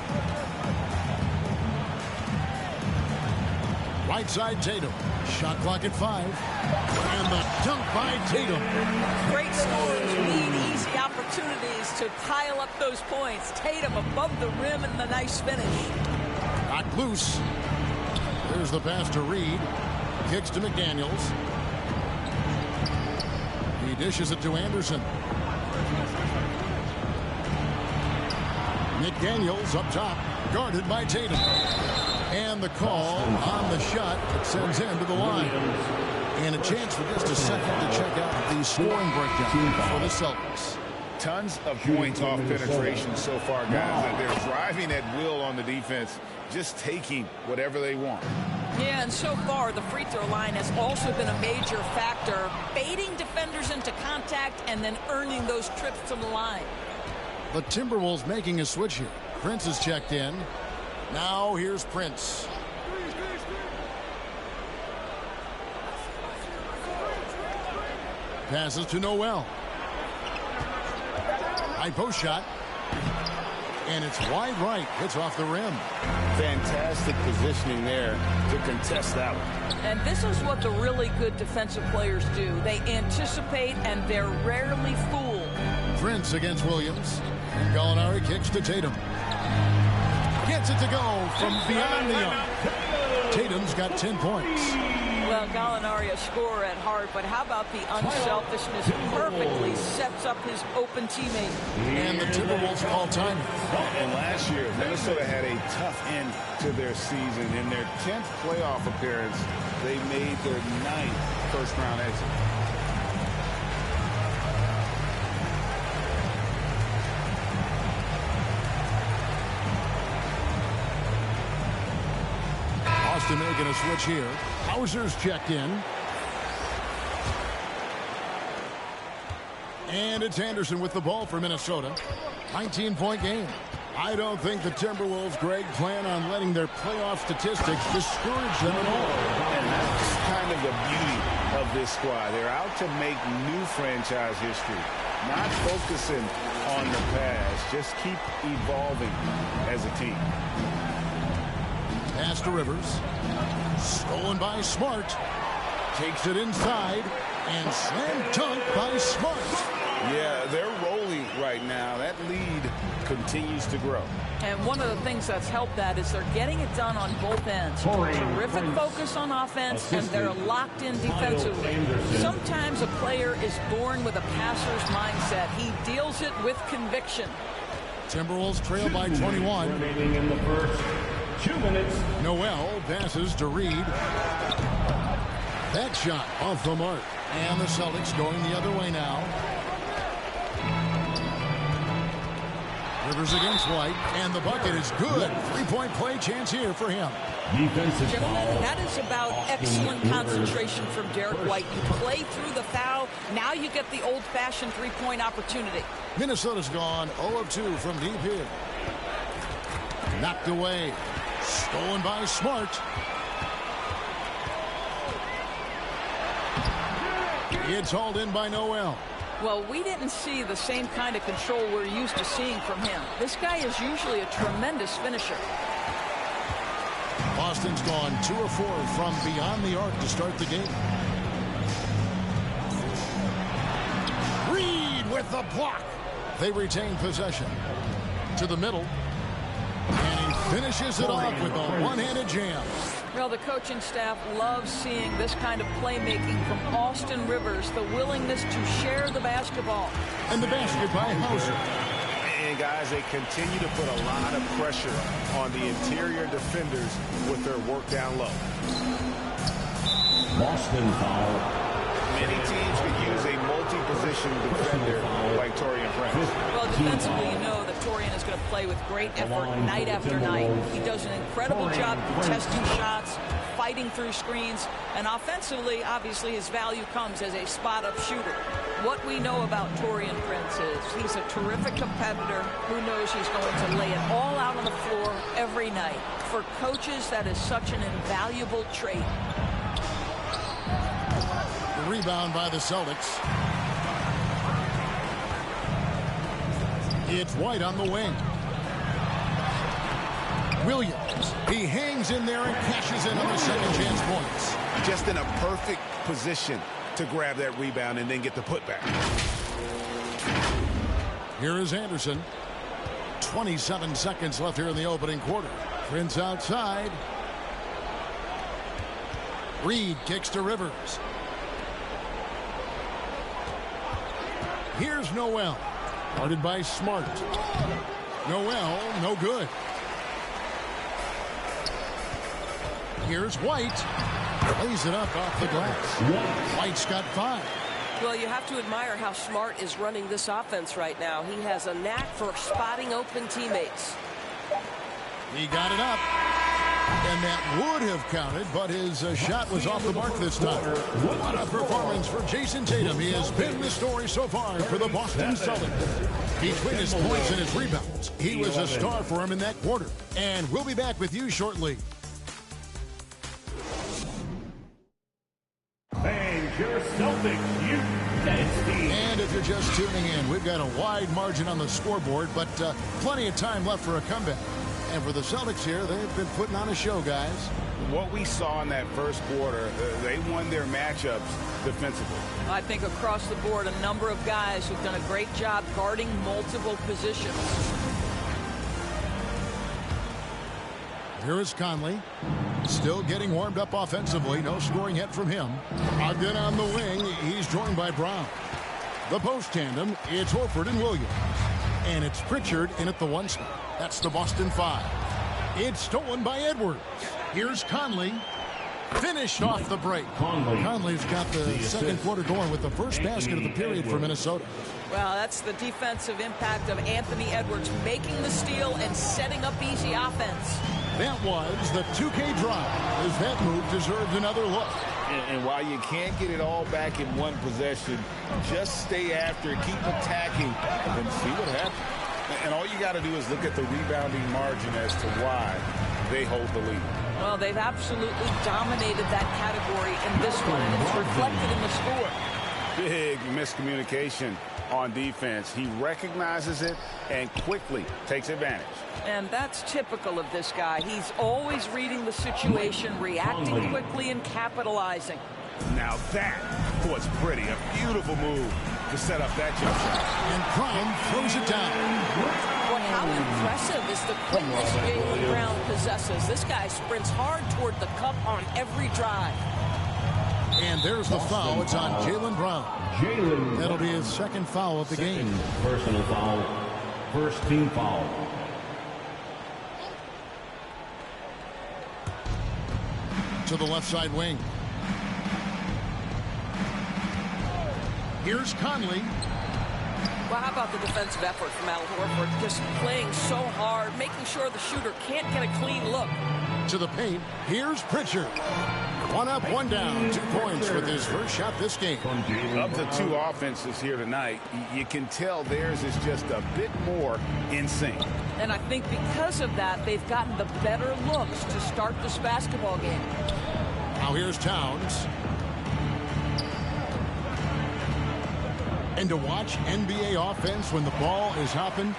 J: Right side Tatum. Shot clock at 5. And the dunk by Tatum.
K: Great scorers need easy opportunities to pile up those points. Tatum above the rim and the nice finish.
J: Got loose. There's the pass to Reid. Kicks to McDaniels. He dishes it to Anderson. McDaniels up top. Guarded by Tatum. And the call on the shot that sends him to the line. And a chance for just a second to check out the scoring breakdown for the Celtics.
L: Tons of points off penetration so far, guys. They're driving at will on the defense, just taking whatever they want.
K: Yeah, and so far, the free throw line has also been a major factor, baiting defenders into contact and then earning those trips to the line.
J: The Timberwolves making a switch here. Prince is checked in. Now here's Prince. Passes to Noel. High post shot. And it's wide right. Hits off the rim.
L: Fantastic positioning there to contest that one.
K: And this is what the really good defensive players do. They anticipate and they're rarely fooled.
J: Prince against Williams. And Gallinari kicks to Tatum. Gets it to go from beyond the arc. Tatum's got 10 points.
K: Well, Gallinari a scorer at heart, but how about the unselfishness? Perfectly sets up his open teammate.
J: And the Timberwolves call time.
L: And last year, Minnesota had a tough end to their season. In their 10th playoff appearance, they made their 9th first-round exit.
J: Austin making a switch here. Hauser's checked in. And it's Anderson with the ball for Minnesota. 19-point game. I don't think the Timberwolves, Greg, plan on letting their playoff statistics discourage them at all.
L: And that's kind of the beauty of this squad. They're out to make new franchise history, not focusing on the past. Just keep evolving as a team.
J: Pass to Rivers. Stolen by Smart. Takes it inside. And slam dunk by Smart.
L: Yeah, they're rolling right now. That lead continues to grow.
K: And one of the things that's helped that is they're getting it done on both ends. Terrific focus on offense, and they're locked in defensively. Sometimes a player is born with a passer's mindset. He deals it with conviction.
J: Timberwolves trail by 21.
D: Remaining in the first 2 minutes.
J: Noel passes to Reed. That shot off the mark. And the Celtics going the other way now. Rivers against White. And the bucket is good. 3-point play chance here for him.
D: Defensive
K: Gentlemen,
D: foul.
K: that is about excellent concentration from Derek White. You play through the foul. Now you get the old-fashioned three-point opportunity.
J: Minnesota's gone 0 of 2 from deep here. Knocked away. Stolen by Smart. It's hauled in by Noel.
K: Well, we didn't see the same kind of control we're used to seeing from him. This guy is usually a tremendous finisher.
J: Boston's gone 2 of 4 from beyond the arc to start the game. Reed with the block. They retain possession. To the middle. And he finishes it off with a one-handed jam.
K: Well, the coaching staff loves seeing this kind of playmaking from Austin Rivers, the willingness to share the basketball.
J: And the basket by Hauser.
L: And guys, they continue to put a lot of pressure on the interior defenders with their work down low.
D: Boston foul.
L: Many teams could use a multi-position defender like Taurean Prince.
K: Well, defensively, you know that Taurean is going to play with great effort night after night. He does an incredible job contesting shots, fighting through screens, and offensively, obviously, his value comes as a spot-up shooter. What we know about Taurean Prince is he's a terrific competitor who knows he's going to lay it all out on the floor every night. For coaches, that is such an invaluable trait.
J: The rebound by the Celtics. It's White on the wing. Williams. He hangs in there and cashes in on the second chance points.
L: Just in a perfect position to grab that rebound and then get the putback.
J: Here is Anderson. 27 seconds left here in the opening quarter. Prince outside. Reed kicks to Rivers. Here's Noel. Guarded by Smart. Noel, no good. Here's White. Lays it up off the glass. White's got 5.
M: Well, you have to admire how Smart is running this offense right now. He has a knack for spotting open teammates.
J: He got it up. And that would have counted, but his shot was off the mark this time. What a performance for Jason Tatum. He has been the story so far for the Boston Celtics. Between his points and his rebounds, he was a star for him in that quarter. And we'll be back with you shortly.
D: And your Celtics, you
J: And if you're just tuning in, we've got a wide margin on the scoreboard, but plenty of time left for a comeback. And for the Celtics here, they've been putting on a show, guys.
L: What we saw in that first quarter, they won their matchups defensively.
K: I think across the board, a number of guys who've done a great job guarding multiple positions.
J: Here is Conley. Still getting warmed up offensively. No scoring yet from him. Ogden on the wing. He's joined by Brown. The post tandem, it's Horford and Williams. And it's Pritchard in at the 1 spot. That's the Boston 5. It's stolen by Edwards. Here's Conley. Finished off the break. Conley's got the second quarter going with the first basket of the period for Minnesota.
K: Well, that's the defensive impact of Anthony Edwards making the steal and setting up easy offense.
J: That was the 2K drive, as that move deserved another look.
L: And while you can't get it all back in one possession, just stay after it, keep attacking, and see what happens. And all you got to do is look at the rebounding margin as to why they hold the lead.
K: Well, they've absolutely dominated that category in this one, and it's reflected in the score.
L: Big miscommunication on defense. He recognizes it and quickly takes advantage.
K: And that's typical of this guy. He's always reading the situation, reacting quickly, and capitalizing.
L: Now that was pretty. A beautiful move to set up that jump shot.
J: And Prime throws it down.
K: Well, how impressive is the quickness Jaylen Brown possesses. This guy sprints hard toward the cup on every drive.
J: And there's the foul. It's on Jaylen Brown. That'll be his second foul of the game.
D: Personal foul. First team foul.
J: To the left side wing. Here's Conley.
M: Well, how about the defensive effort from Al Horford? Just playing so hard, making sure the shooter can't get a clean look.
J: To the paint. Here's Pritchard. 1 up, 1 down. 2 points with his first shot this game.
L: Of the 2 offenses here tonight, you can tell theirs is just a bit more in sync.
K: And I think because of that, they've gotten the better looks to start this basketball game.
J: Now here's Towns. And to watch NBA offense when the ball is hopping,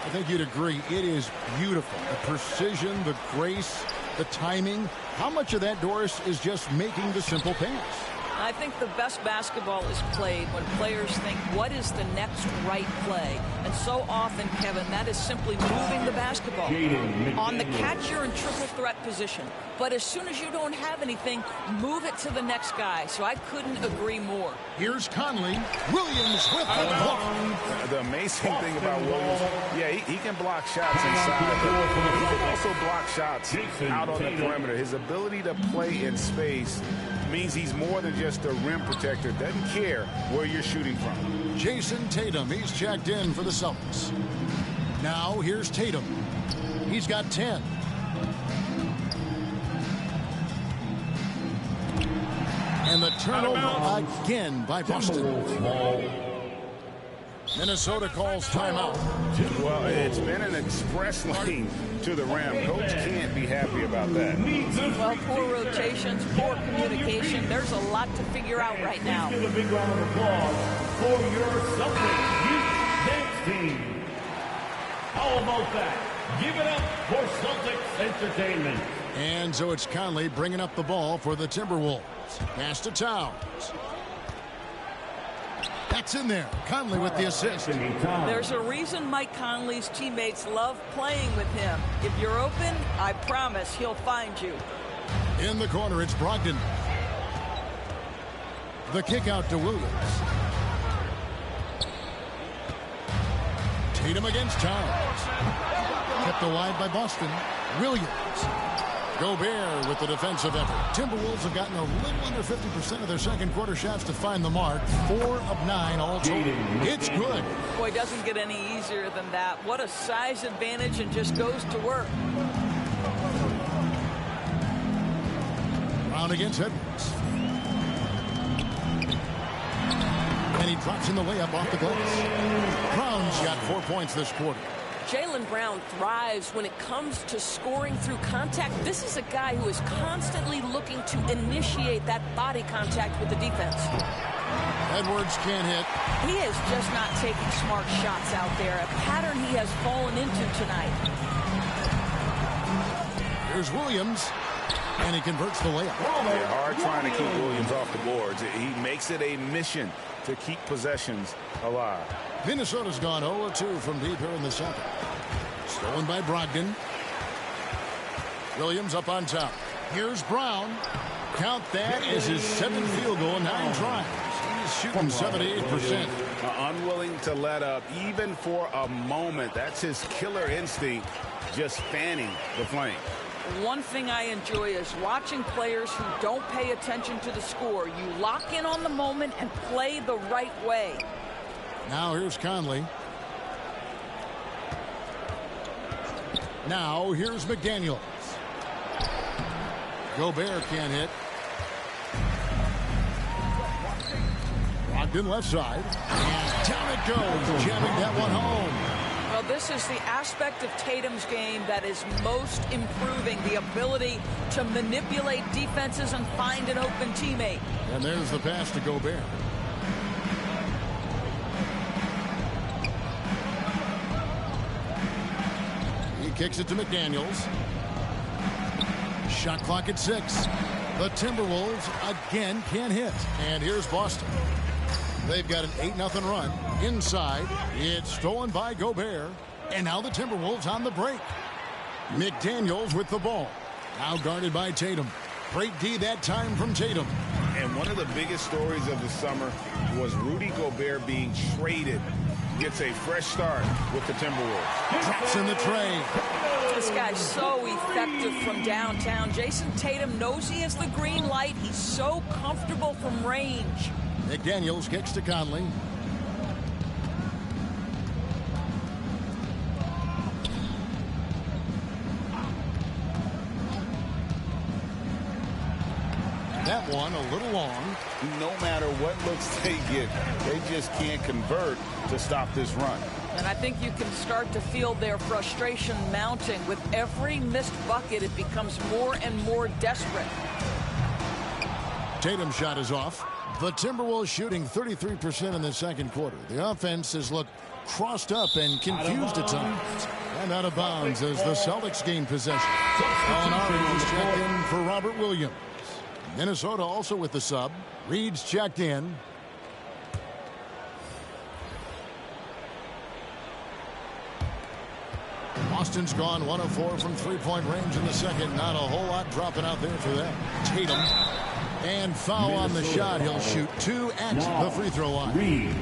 J: I think you'd agree, it is beautiful. The precision, the grace, the timing. How much of that, Doris, is just making the simple pass?
K: I think the best basketball is played when players think, what is the next right play? And so often, Kevin, that is simply moving the basketball. On the catch, you're in triple threat position. But as soon as you don't have anything, move it to the next guy. So I couldn't agree more.
J: Here's Conley. Williams with the block.
L: The amazing thing about Williams, yeah, he can block shots inside, but he can also block shots out on the perimeter. His ability to play in space means he's more than just a rim protector. Doesn't care where you're shooting from.
J: Jason Tatum, he's checked in for the Celtics. Now here's Tatum. He's got 10. And the turnover again by Boston. Minnesota calls timeout.
L: Well, it's been an express lane to the rim. Coach can't be happy about that.
K: Well, poor rotations, poor communication. There's a lot to figure out right now.
D: Give a big round of applause for your Celtics youth dance team. How about that? Give it up for Celtics Entertainment.
J: And so it's Conley bringing up the ball for the Timberwolves. Pass to Towns. That's in there. Conley with the assist.
K: There's a reason Mike Conley's teammates love playing with him. If you're open, I promise he'll find you.
J: In the corner, it's Brogdon. The kick out to Williams. Tatum against Towns. Kept alive by Boston. Williams. Gobert with the defensive effort. Timberwolves have gotten a little under 50% of their second quarter shots to find the mark. 4 of 9 all total. It's good.
K: Boy, it doesn't get any easier than that. What a size advantage, and just goes to work.
J: Brown against Edwards. And he drops in the layup off the glass. Brown's got 4 points this quarter.
M: Jaylen Brown thrives when it comes to scoring through contact. This is a guy who is constantly looking to initiate that body contact with the defense.
J: Edwards can't hit.
K: He is just not taking smart shots out there, a pattern he has fallen into tonight.
J: Here's Williams, and he converts the layup.
L: Yeah, hard trying to keep Williams off the boards. He makes it a mission to keep possessions alive.
J: Minnesota's gone 0-2 from deep here in the second. Stolen by Brogdon. Williams up on top. Here's Brown. Count that as his 7th field goal in 9 tries. He's shooting 78%.
L: Unwilling to let up even for a moment. That's his killer instinct, just fanning the flame.
K: One thing I enjoy is watching players who don't pay attention to the score. You lock in on the moment and play the right way.
J: Now here's Conley. Now here's McDaniels. Gobert can't hit. Brogdon left side. And down it goes. Jamming that one home.
K: Well, this is the aspect of Tatum's game that is most improving, the ability to manipulate defenses and find an open teammate.
J: And there's the pass to Gobert. He kicks it to McDaniels. Shot clock at 6. The Timberwolves again can't hit. And here's Boston. They've got an 8-0 run. Inside, it's stolen by Gobert. And now the Timberwolves on the break. McDaniels with the ball. Now guarded by Tatum. Great D that time from Tatum.
L: And one of the biggest stories of the summer was Rudy Gobert being traded. Gets a fresh start with the Timberwolves.
J: Drops in the tray.
K: This guy's so effective from downtown. Jason Tatum knows he has the green light. He's so comfortable from range.
J: McDaniels kicks to Conley. That one a little long.
L: No matter what looks they get, they just can't convert to stop this run.
K: And I think you can start to feel their frustration mounting. With every missed bucket, it becomes more and more desperate.
J: Tatum's shot is off. The Timberwolves shooting 33% in the second quarter. The offense has looked crossed up and confused at times. And out of bounds as the Celtics gain possession. Gallinari is checked in for Robert Williams. Minnesota also with the sub. Reed's checked in. Boston's gone 1 of 4 from three-point range in the second. Not a whole lot dropping out there for them. Tatum. And foul on the shot. He'll shoot 2 at the free throw line.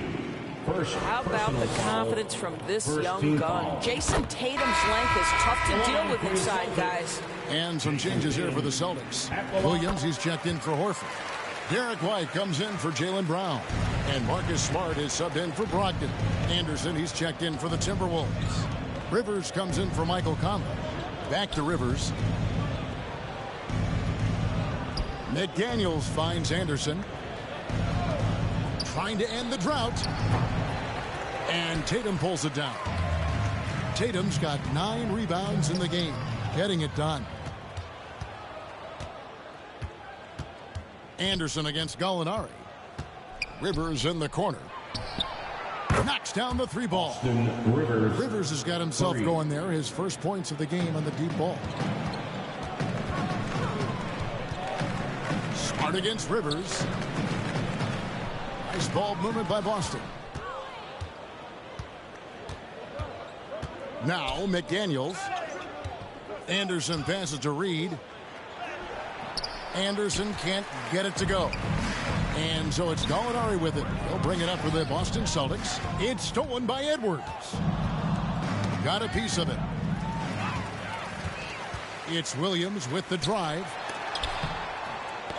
K: How about the confidence from this young gun? Jason Tatum's length is tough to deal with inside, guys.
J: And some changes here for the Celtics. Williams, he's checked in for Horford. Derek White comes in for Jaylen Brown. And Marcus Smart is subbed in for Brogdon. Anderson, he's checked in for the Timberwolves. Rivers comes in for Michael Conley. Back to Rivers. McDaniels finds Anderson. Trying to end the drought. And Tatum pulls it down. Tatum's got 9 rebounds in the game. Getting it done. Anderson against Gallinari. Rivers in the corner. Knocks down the 3 ball. Rivers has got himself going there. His first points of the game on the deep ball. Smart against Rivers. Nice ball movement by Boston. Now McDaniels. Anderson passes to Reed. Anderson can't get it to go. And so it's Gallinari with it. He'll bring it up for the Boston Celtics. It's stolen by Edwards. Got a piece of it. It's Williams with the drive.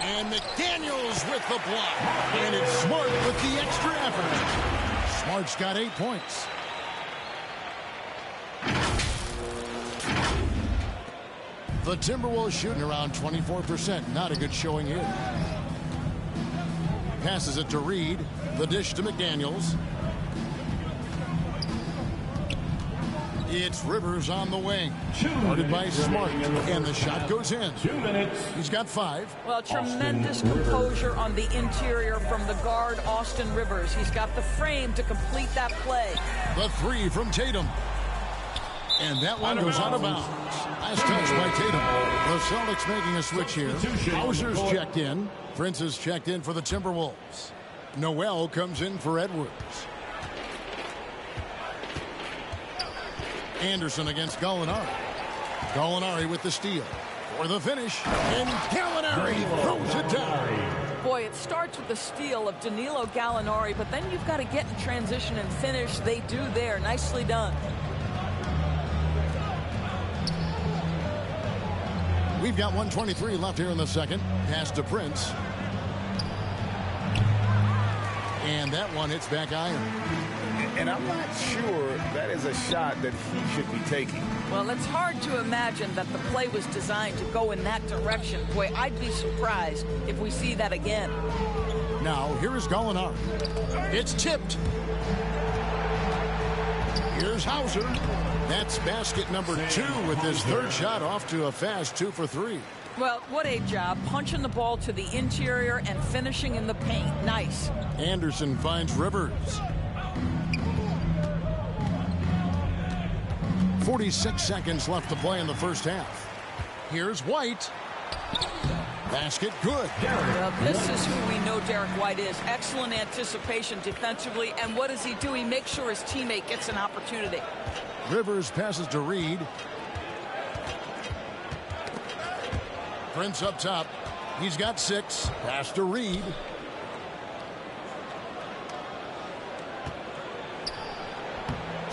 J: And McDaniels with the block. And it's Smart with the extra effort. Smart's got 8 points. The Timberwolves shooting around 24%. Not a good showing here. Passes it to Reed. The dish to McDaniels. It's Rivers on the wing. Guarded by Smart. And the shot goes in.
D: 2 minutes.
J: He's got 5.
K: Well, tremendous composure on the interior from the guard, Austin Rivers. He's got the frame to complete that play.
J: The 3 from Tatum. And that one goes out of bounds. Last touch by Tatum. The Celtics making a switch here. Hauser's checked in. Prince is checked in for the Timberwolves. Noel comes in for Edwards. Anderson against Gallinari. Gallinari with the steal. For the finish. And Gallinari throws it down.
K: Boy, it starts with the steal of Danilo Gallinari, but then you've got to get in transition and finish. They do there. Nicely done.
J: We've got 1:23 left here in the second. Pass to Prince. And that one hits back iron.
L: And I'm not sure that is a shot that he should be taking.
K: Well, it's hard to imagine that the play was designed to go in that direction. Boy, I'd be surprised if we see that again.
J: Now, here is Gallinari. It's tipped. Here's Hauser. That's basket number 2 with his third shot off to a fast 2 for 3.
K: Well, what a job. Punching the ball to the interior and finishing in the paint. Nice.
J: Anderson finds Rivers. 46 seconds left to play in the first half. Here's White. Basket good.
K: Well, this is who we know Derek White is. Excellent anticipation defensively. And what does he do? He makes sure his teammate gets an opportunity.
J: Rivers passes to Reed. Prince up top. He's got 6. Pass to Reed.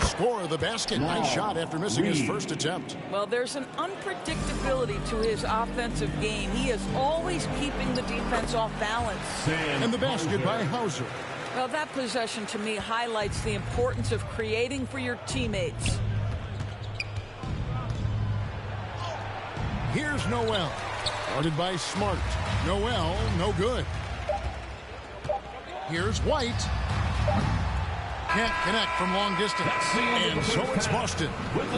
J: Score the basket. Nice shot after missing his first attempt.
K: Well, there's an unpredictability to his offensive game. He is always keeping the defense off balance.
J: And the basket by Hauser.
K: Well, that possession to me highlights the importance of creating for your teammates.
J: Here's Noel. Guarded by Smart. Noel, no good. Here's White. Can't connect from long distance. And so it's Boston.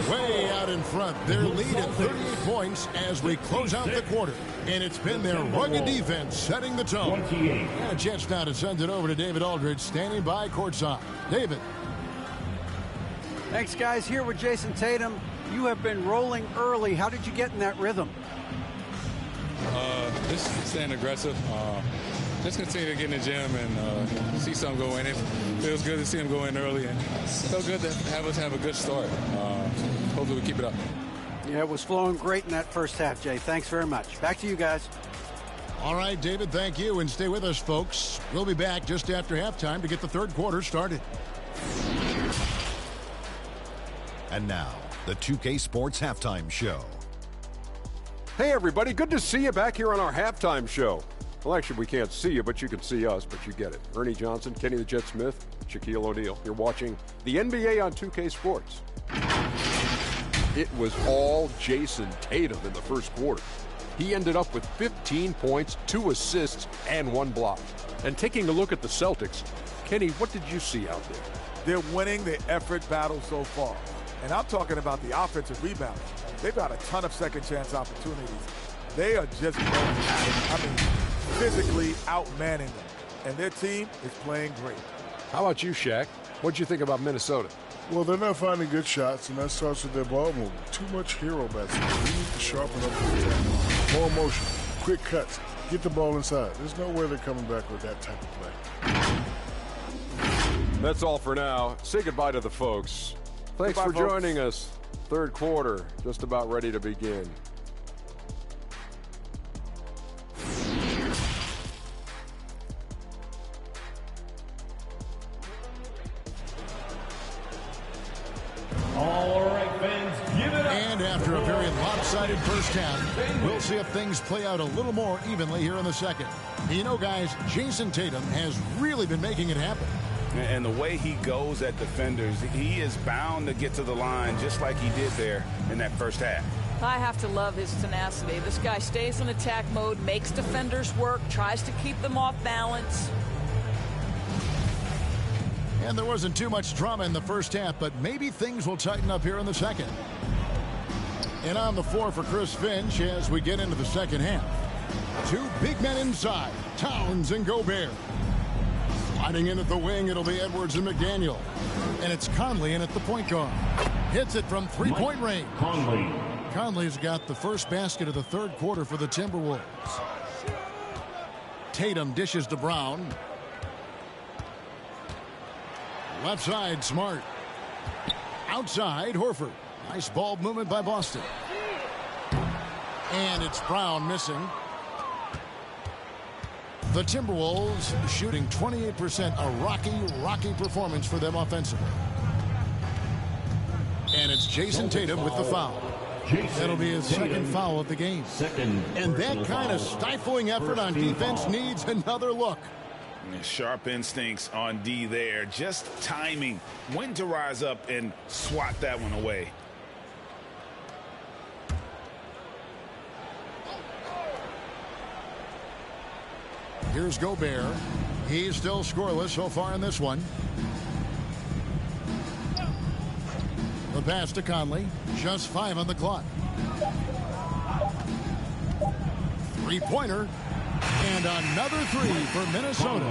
J: Way out in front. Their lead at 38 points as we close out the quarter. And it's been their rugged defense setting the tone. And a chance now to send it over to David Aldridge, standing by courtside. David.
I: Thanks, guys. Here with Jason Tatum. You have been rolling early. How did you get in that rhythm?
N: Just staying aggressive. Just continue to get in the gym and see something go in. It feels good to see him go in early, and it's so good to have us have a good start. Hopefully we keep it up.
I: Yeah, it was flowing great in that first half, Jay. Thanks very much. Back to you guys.
J: All right, David, thank you. And stay with us, folks. We'll be back just after halftime to get the third quarter started.
G: And now, the 2K Sports Halftime Show.
H: Hey, everybody. Good to see you back here on our halftime show. Well, actually, we can't see you, but you can see us, but you get it. Ernie Johnson, Kenny the Jet Smith, Shaquille O'Neal. You're watching the NBA on 2K Sports. It was all Jason Tatum in the first quarter. He ended up with 15 points, 2 assists, and 1 block. And taking a look at the Celtics, Kenny, what did you see out there?
F: They're winning the effort battle so far. And I'm talking about the offensive rebound. They've got a ton of second chance opportunities. They are just going at it. I mean, physically outmanning them. And their team is playing great.
H: How about you, Shaq? What'd you think about Minnesota?
O: Well, they're not finding good shots, and that starts with their ball movement. Too much hero basketball. They need to sharpen up the attack. More motion, quick cuts, get the ball inside. There's no way they're coming back with that type of play.
H: That's all for now. Say goodbye to the folks. Thanks for joining us. Third quarter, just about ready to begin.
J: All right, fans, give it up. And after a very lopsided one-sided first half. We'll see if things play out a little more evenly here in the second. You know, guys, Jason Tatum has really been making it happen.
L: And the way he goes at defenders, he is bound to get to the line just like he did there in that first half.
K: I have to love his tenacity. This guy stays in attack mode, makes defenders work, tries to keep them off balance.
J: And there wasn't too much drama in the first half, but maybe things will tighten up here in the second. And on the floor for Chris Finch as we get into the second half. Two big men inside, Towns and Gobert. Sliding in at the wing, it'll be Edwards and McDaniel. And it's Conley in at the point guard. Hits it from three-point range. Conley's got the first basket of the third quarter for the Timberwolves. Tatum dishes to Brown. Left side, Smart. Outside, Horford. Nice ball movement by Boston. And it's Brown missing. The Timberwolves shooting 28%, a rocky performance for them offensively. And it's Jason Tatum with the foul. That'll be his second foul of the game. And that kind of stifling effort on defense needs another look.
L: Sharp instincts on D there. Just timing when to rise up and swat that one away.
J: Here's Gobert. He's still scoreless so far in this one. The pass to Conley. Just 5 on the clock. Three-pointer. And another three for Minnesota.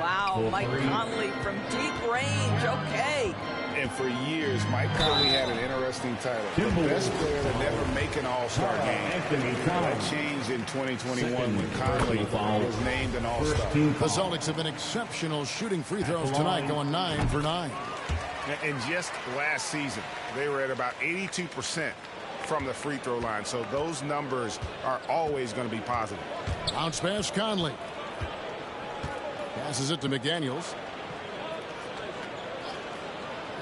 K: Wow, Mike Conley from deep range. Okay.
L: And for years, Mike Conley had an interesting title. The best player to never make an All-Star game. That changed in 2021 when Conley was named an All-Star.
J: The Celtics have been exceptional shooting free throws tonight, going 9 for 9.
L: And just last season, they were at about 82% from the free throw line. So those numbers are always going to be positive.
J: Bounce pass, Conley. Passes it to McDaniels.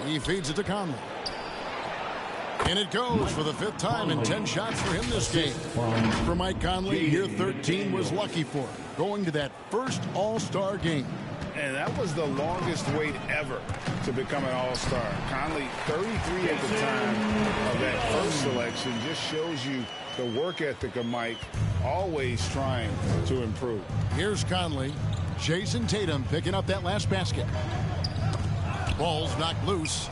J: He feeds it to Conley. And it goes for the 5th time in 10 shots for him this game. For Mike Conley, year 13 was lucky for him, going to that first All-Star game.
L: And that was the longest wait ever to become an All-Star. Conley, 33 at the time of that first selection, just shows you the work ethic of Mike, always trying to improve.
J: Here's Conley. Jason Tatum picking up that last basket. Ball's knocked loose.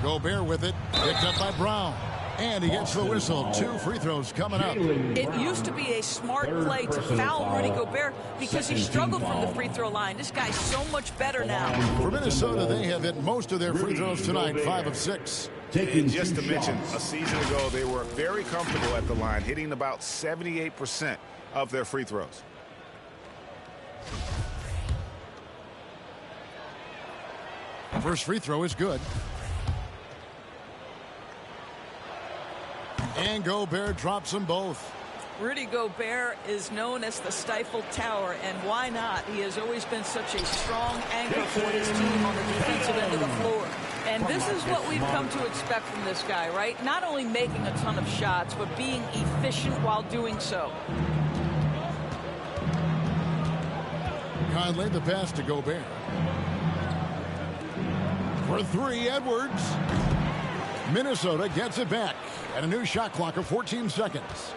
J: Gobert with it. Picked up by Brown. And he gets the whistle. 2 free throws coming up.
K: It used to be a smart play to foul Rudy Gobert because he struggled from the free throw line. This guy's so much better now.
J: For Minnesota, they have hit most of their free throws tonight, 5 of 6.
L: And just to mention, a season ago, they were very comfortable at the line, hitting about 78% of their free throws.
J: First free throw is good. And Gobert drops them both.
K: Rudy Gobert is known as the Stifle Tower, and why not? He has always been such a strong anchor for his team on the defensive end of the floor. And this is what we've come to expect from this guy, right? Not only making a ton of shots, but being efficient while doing so.
J: Conley, the pass to Gobert. For 3, Edwards. Minnesota gets it back at a new shot clock of 14 seconds.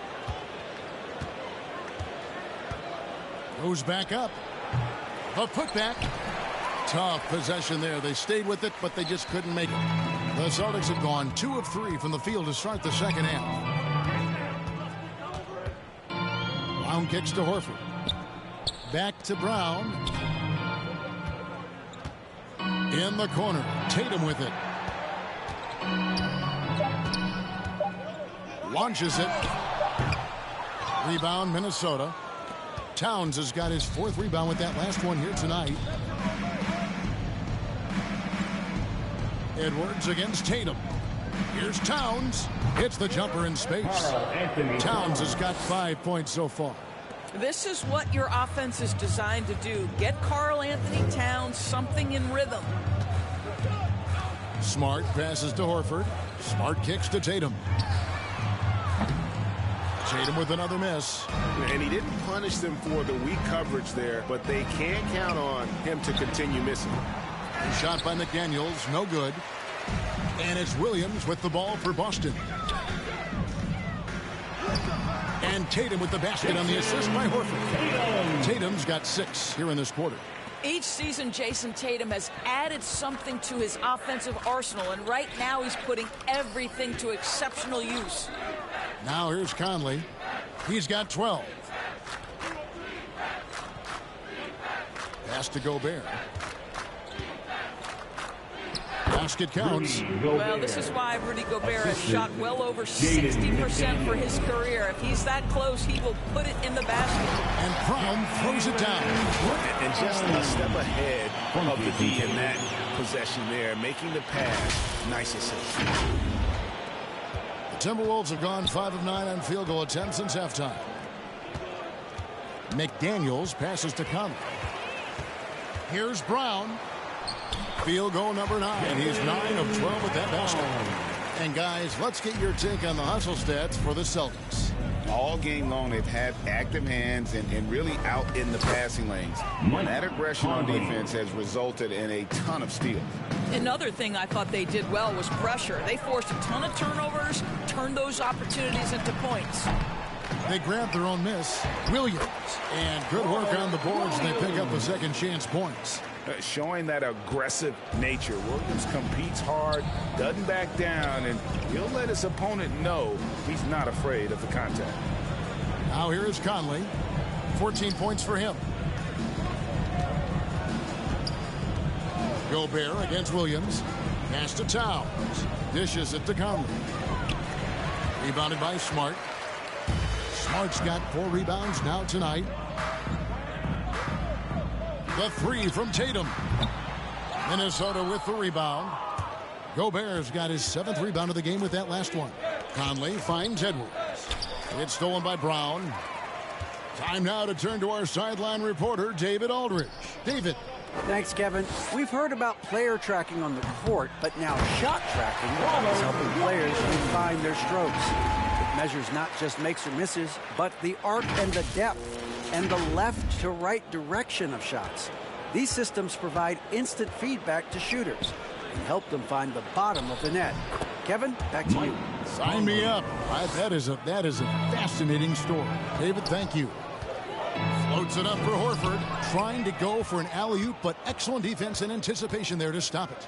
J: Goes back up. A putback. Tough possession there. They stayed with it, but they just couldn't make it. The Celtics have gone 2 of 3 from the field to start the second half. Brown kicks to Horford. Back to Brown. In the corner. Tatum with it. Launches it. Rebound, Minnesota. Towns has got his 4th rebound with that last one here tonight. Edwards against Tatum. Here's Towns. Hits the jumper in space. Towns has got 5 points so far.
K: This is what your offense is designed to do. Get Karl Anthony Towns something in rhythm.
J: Smart passes to Horford. Smart kicks to Tatum. Tatum with another miss.
L: And he didn't punish them for the weak coverage there, but they can't count on him to continue missing.
J: Shot by McDaniels, no good. And it's Williams with the ball for Boston. And Tatum with the basket on the assist by Horford. Tatum's got 6 here in this quarter.
K: Each season, Jason Tatum has added something to his offensive arsenal, and right now he's putting everything to exceptional use.
J: Now here's Conley. He's got 12. Pass to Gobert. Basket counts.
K: Well, this is why Rudy Gobert has shot well over 60% for his career. If he's that close, he will put it in the basket.
J: And Brown throws it down.
L: And just a step ahead of the D in that possession there, making the pass. Nice assist.
J: The Timberwolves have gone 5 of 9 on field goal attempts since halftime. McDaniels passes to Conley. Here's Brown. Field goal number 9. And he's 9 of 12 with that basket. And guys, let's get your take on the hustle stats for the Celtics.
L: All game long, they've had active hands and really out in the passing lanes. That aggression on defense has resulted in a ton of steals.
K: Another thing I thought they did well was pressure. They forced a ton of turnovers, turned those opportunities into points.
J: They grabbed their own miss. Williams. And good work on the boards. They pick up a second chance points.
L: Showing that aggressive nature. Williams competes hard, doesn't back down, and he'll let his opponent know he's not afraid of the contact.
J: Now here is Conley. 14 points for him. Gobert against Williams. Pass to Towns. Dishes it to Conley. Rebounded by Smart. Smart's got 4 rebounds now tonight. The 3 from Tatum. Minnesota with the rebound. Gobert's got his 7th rebound of the game with that last one. Conley finds Edwards. It's stolen by Brown. Time now to turn to our sideline reporter, David Aldridge. David.
I: Thanks, Kevin. We've heard about player tracking on the court, but now shot tracking is helping players refine their strokes. It measures not just makes or misses, but the arc and the depth and the left to right direction of shots. These systems provide instant feedback to shooters and help them find the bottom of the net. Kevin, back to you.
J: Sign me up. That is a fascinating story. David, thank you. Floats it up for Horford, trying to go for an alley-oop, but excellent defense and anticipation there to stop it.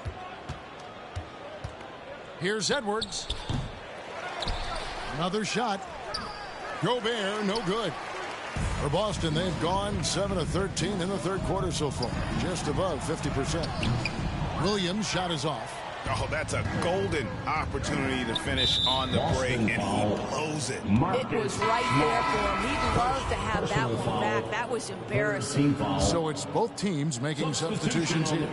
J: Here's Edwards. Another shot. Gobert, no good. For Boston, they've gone 7 of 13 in the third quarter so far, just above 50%. Williams' shot is off.
L: Oh, that's a golden opportunity to finish on the break, and he blows it.
K: It was right there for him. He'd love to have that one back. That was embarrassing.
J: So it's both teams making substitutions here.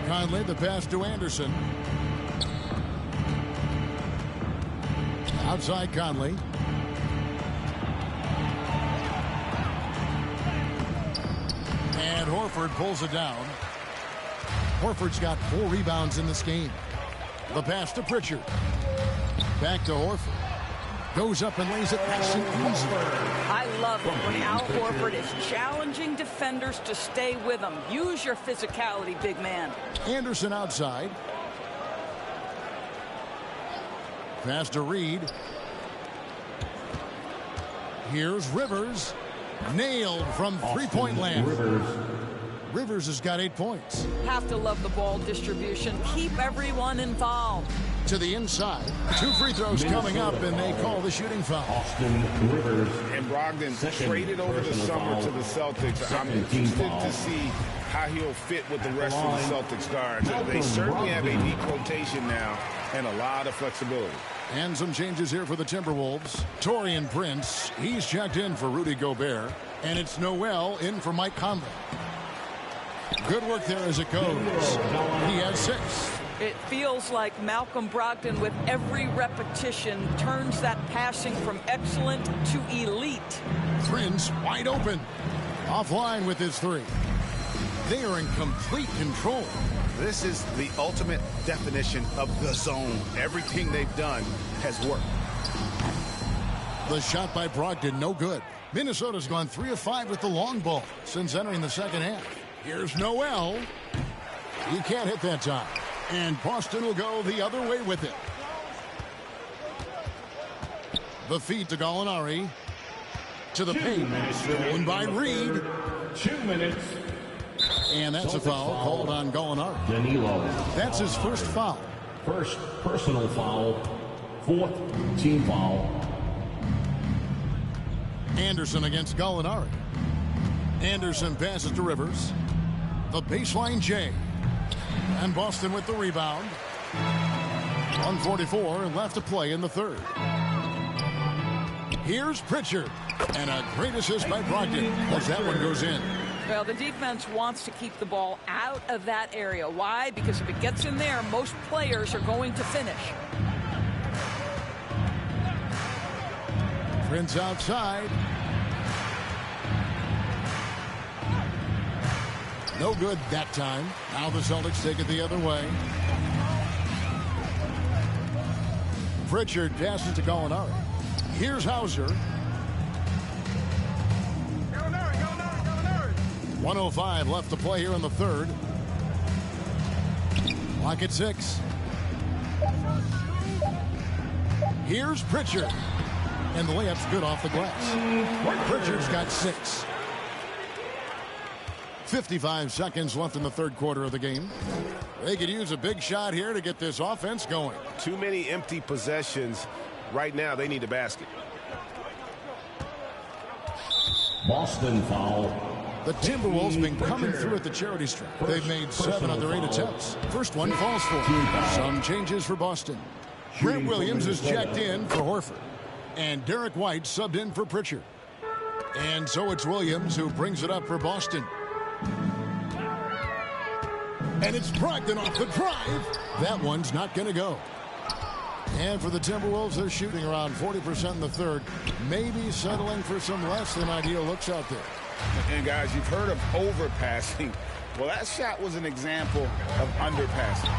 J: Conley, the pass to Anderson. Outside Conley. And Horford pulls it down. Horford's got 4 rebounds in this game. The pass to Pritchard. Back to Horford. Goes up and lays it nice and easy.
K: I love it when Al Horford is challenging defenders to stay with him. Use your physicality, big man.
J: Anderson outside. Pass to Reed. Here's Rivers. Nailed from three-point land. Rivers has got 8 points.
K: Have to love the ball distribution. Keep everyone involved.
J: To the inside. 2 free throws coming up, and they call the shooting foul.
L: And Brogdon traded over the summer to the Celtics. I'm interested to see how he'll fit with the rest of the Celtics guards. They certainly have a deep rotation now and a lot of flexibility.
J: And some changes here for the Timberwolves. Taurean Prince, he's checked in for Rudy Gobert. And it's Noel in for Mike Conley. Good work there as it goes. He has 6.
K: It feels like Malcolm Brogdon, with every repetition, turns that passing from excellent to elite.
J: Prince wide open. Offline with his 3. They are in complete control.
L: This is the ultimate definition of the zone. Everything they've done has worked.
J: The shot by Brogdon, no good. Minnesota's gone 3 of 5 with the long ball since entering the second half. Here's Noel. He can't hit that time. And Boston will go the other way with it. The feed to Gallinari. To the paint. Stolen by Reed.
D: 2 minutes.
J: And that's a foul called on Gallinari.
D: Danilo.
J: That's his first foul.
D: First personal foul. 4th team foul.
J: Anderson against Gallinari. Anderson passes to Rivers. The baseline J. And Boston with the rebound. 1:44 left to play in the third. Here's Pritchard. And a great assist by Brogdon as that one goes in.
K: Well, the defense wants to keep the ball out of that area. Why? Because if it gets in there, most players are going to finish.
J: Prince outside. No good that time. Now the Celtics take it the other way. Pritchard passes to Gallinari. Here's Hauser. 1:05 left to play here in the third. Clock at 6. Here's Pritchard. And the layup's good off the glass. Pritchard's got 6. 55 seconds left in the third quarter of the game. They could use a big shot here to get this offense going.
L: Too many empty possessions. Right now, they need a basket.
D: Boston foul.
J: The Timberwolves been coming through at the charity stripe. They've made 7 of their 8 attempts. First one falls for. Some changes for Boston. Brent Williams is checked in for Horford. And Derek White subbed in for Pritchard. And so it's Williams who brings it up for Boston. And it's Brogdon off the drive. That one's not going to go. And for the Timberwolves, they're shooting around 40% in the third. Maybe settling for some less than ideal looks out there.
L: And guys, you've heard of overpassing. Well, that shot was an example of underpassing.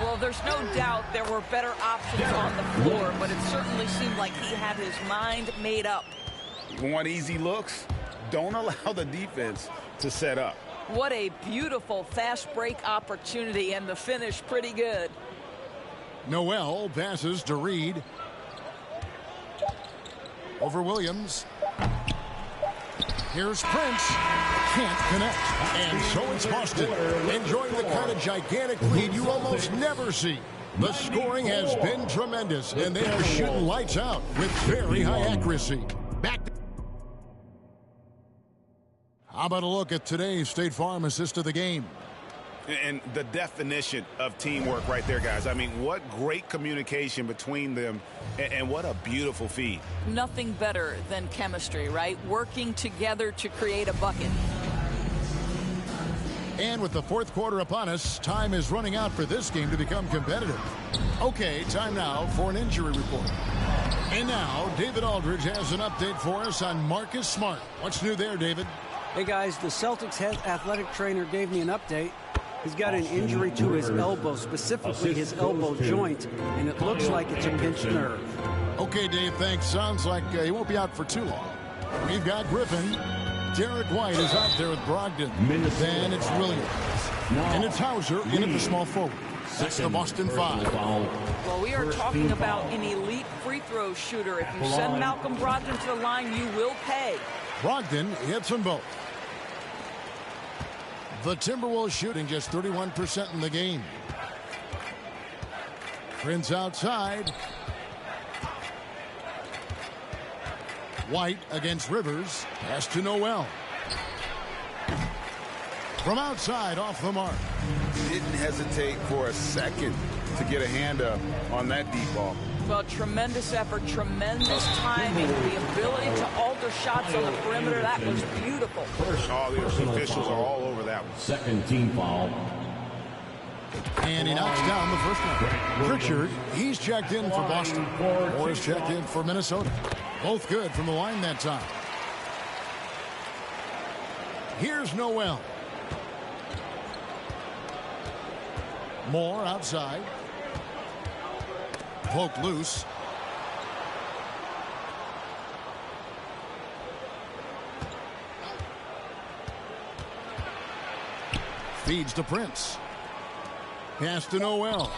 K: Well, there's no doubt there were better options on the floor, but it certainly seemed like he had his mind made up.
L: You want easy looks? Don't allow the defense to set up.
K: What a beautiful fast break opportunity, and the finish pretty good.
J: Noel passes to Reed. Over Williams. Here's Prince. Can't connect. And so it's Boston, enjoying the kind of gigantic lead you almost never see. The scoring has been tremendous, and they are shooting lights out with very high accuracy. Back to... How about a look at today's State Farm assist of the game?
L: And the definition of teamwork right there, guys. I mean, what great communication between them, and what a beautiful feed.
K: Nothing better than chemistry, right? Working together to create a bucket.
J: And with the fourth quarter upon us, time is running out for this game to become competitive. Okay, time now for an injury report. And now, David Aldridge has an update for us on Marcus Smart. What's new there, David?
I: Hey, guys, the Celtics head athletic trainer gave me an update. He's got an injury to his elbow, specifically his elbow joint, and it looks like it's a pinched nerve.
J: Okay, Dave, thanks. Sounds like he won't be out for too long. We've got Griffin. Derek White is out there with Brogdon. Then it's Williams. And it's Hauser in at the small forward. That's the Boston 5.
K: Well, we are talking about an elite free throw shooter. If you send Malcolm Brogdon to the line, you will pay.
J: Brogdon hits them both. The Timberwolves shooting just 31% in the game. Prince outside. White against Rivers. Pass to Noel. From outside, off the mark.
L: Didn't hesitate for a second to get a hand up on that deep ball.
K: Well, tremendous effort, tremendous timing, the ability to alter shots on the perimeter. That was beautiful.
L: All the officials are all over that one.
D: Second team foul.
J: And he knocks down the first one. Pritchard, he's checked in for Boston. Or is checked in for Minnesota. Both good from the line that time. Here's Noel. Moore outside. Poked loose. Feeds to Prince. Pass to Noel.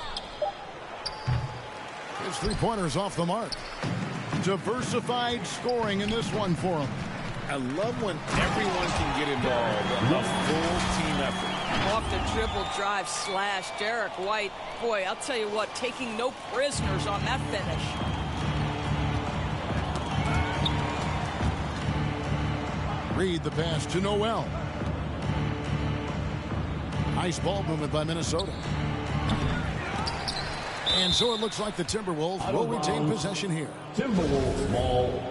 J: His three-pointers off the mark. Diversified scoring in this one for him.
L: I love when everyone can get involved. A full team effort.
K: Off the dribble drive slash. Derek White, boy, I'll tell you what, taking no prisoners on that finish.
J: Reed the pass to Noel. Nice ball movement by Minnesota. And so it looks like the Timberwolves will retain possession here.
D: Timberwolves ball.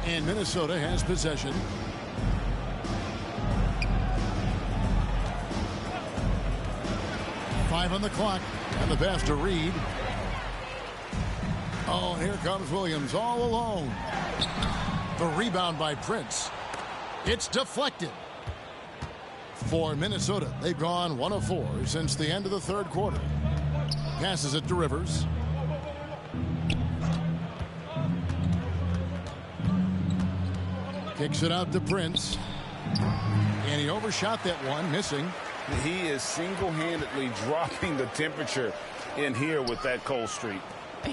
J: And Minnesota has possession. Five on the clock. And the pass to Reed. Oh, and here comes Williams all alone. The rebound by Prince. It's deflected. For Minnesota, they've gone 1 of 4 since the end of the third quarter. Passes it to Rivers. Kicks it out to Prince. And he overshot that one, missing.
L: He is single-handedly dropping the temperature in here with that cold streak.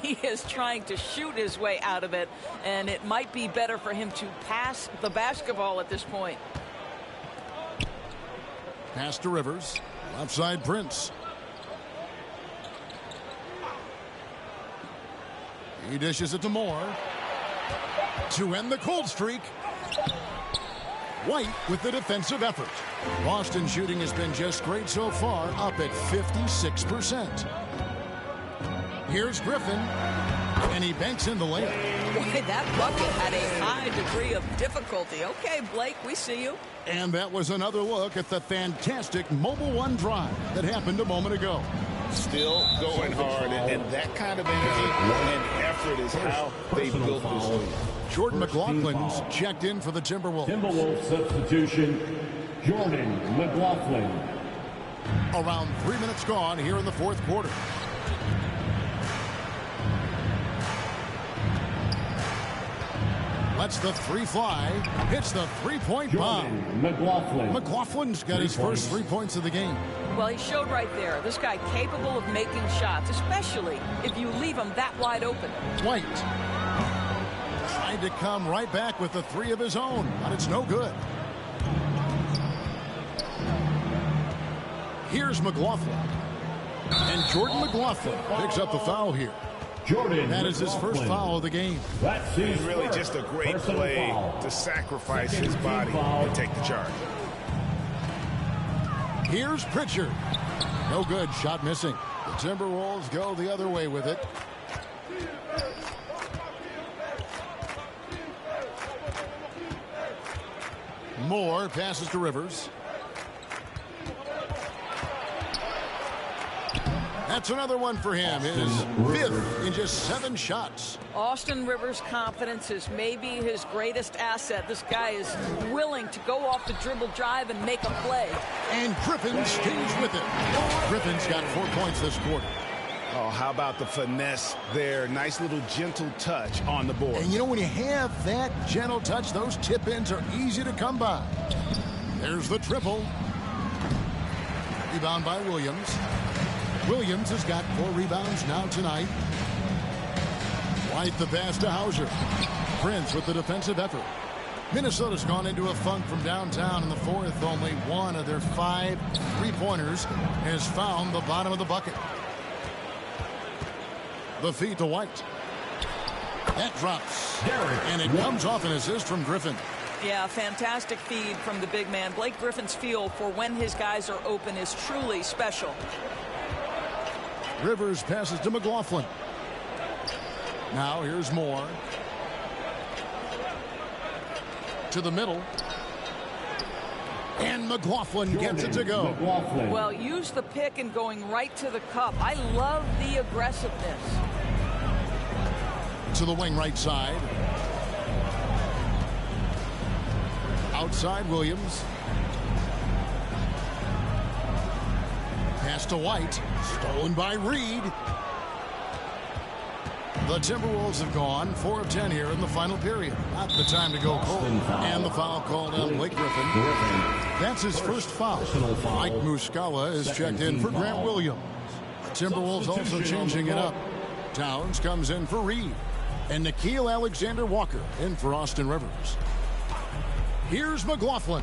K: He is trying to shoot his way out of it, and it might be better for him to pass the basketball at this point.
J: Pass to Rivers. Left side Prince. He dishes it to Moore. To end the cold streak. White with the defensive effort. Boston shooting has been just great so far, up at 56%. Here's Griffin, and he banks in the layup.
K: Boy, that bucket had a high degree of difficulty. Okay, Blake, we see you.
J: And that was another look at the fantastic Mobile One drive that happened a moment ago.
L: Still going hard, and that kind of energy and effort is how they built this league.
J: Jordan McLaughlin's checked in for the Timberwolves.
D: Timberwolves substitution, Jordan McLaughlin.
J: Around 3 minutes gone here in the fourth quarter. Lets the three fly. Hits the three-point bomb. McLaughlin's got his first 3 points of the game.
K: Well, he showed right there. This guy capable of making shots, especially if you leave him that wide open.
J: White tried to come right back with the three of his own, but it's no good. Here's McLaughlin. And Jordan McLaughlin picks up the foul here. That is his first foul of the game.
L: It's really just a great play to sacrifice his body and take the charge.
J: Here's Pritchard. No good. Shot missing. The Timberwolves go the other way with it. Moore passes to Rivers. That's another one for him. His fifth in just 7 shots.
K: Austin Rivers' confidence is maybe his greatest asset. This guy is willing to go off the dribble drive and make a play.
J: And Griffin stays with it. Griffin's got 4 points this quarter.
L: Oh, how about the finesse there? Nice little gentle touch on the board.
J: And you know, when you have that gentle touch, those tip-ins are easy to come by. There's the triple. Rebound by Williams. Williams has got 4 rebounds now tonight. White the pass to Hauser. Prince with the defensive effort. Minnesota's gone into a funk from downtown in the fourth. Only one of their 5 three-pointers has found the bottom of the bucket. The feed to White. That drops. And it comes off an assist from Griffin.
K: Yeah, fantastic feed from the big man. Blake Griffin's feel for when his guys are open is truly special.
J: Rivers passes to McLaughlin. Now here's Moore. To the middle. And McLaughlin gets it to go.
K: Well, use the pick and going right to the cup. I love the aggressiveness.
J: To the wing right side. Outside Williams. Pass to White. Stolen by Reed. The Timberwolves have gone 4 of 10 here in the final period. Not the time to go cold. And the foul called on Blake Griffin. That's his first foul. Mike Muscala is checked in for Grant Williams. The Timberwolves also changing it up. Towns comes in for Reed. And Nickeil Alexander-Walker in for Austin Rivers. Here's McLaughlin.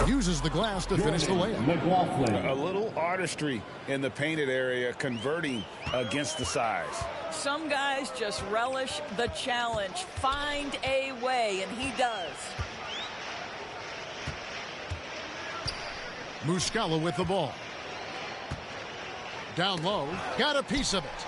J: Uses the glass to finish the layup.
L: A little artistry in the painted area, converting against the size.
K: Some guys just relish the challenge. Find a way, and he does.
J: Muscala with the ball. Down low. Got a piece of it.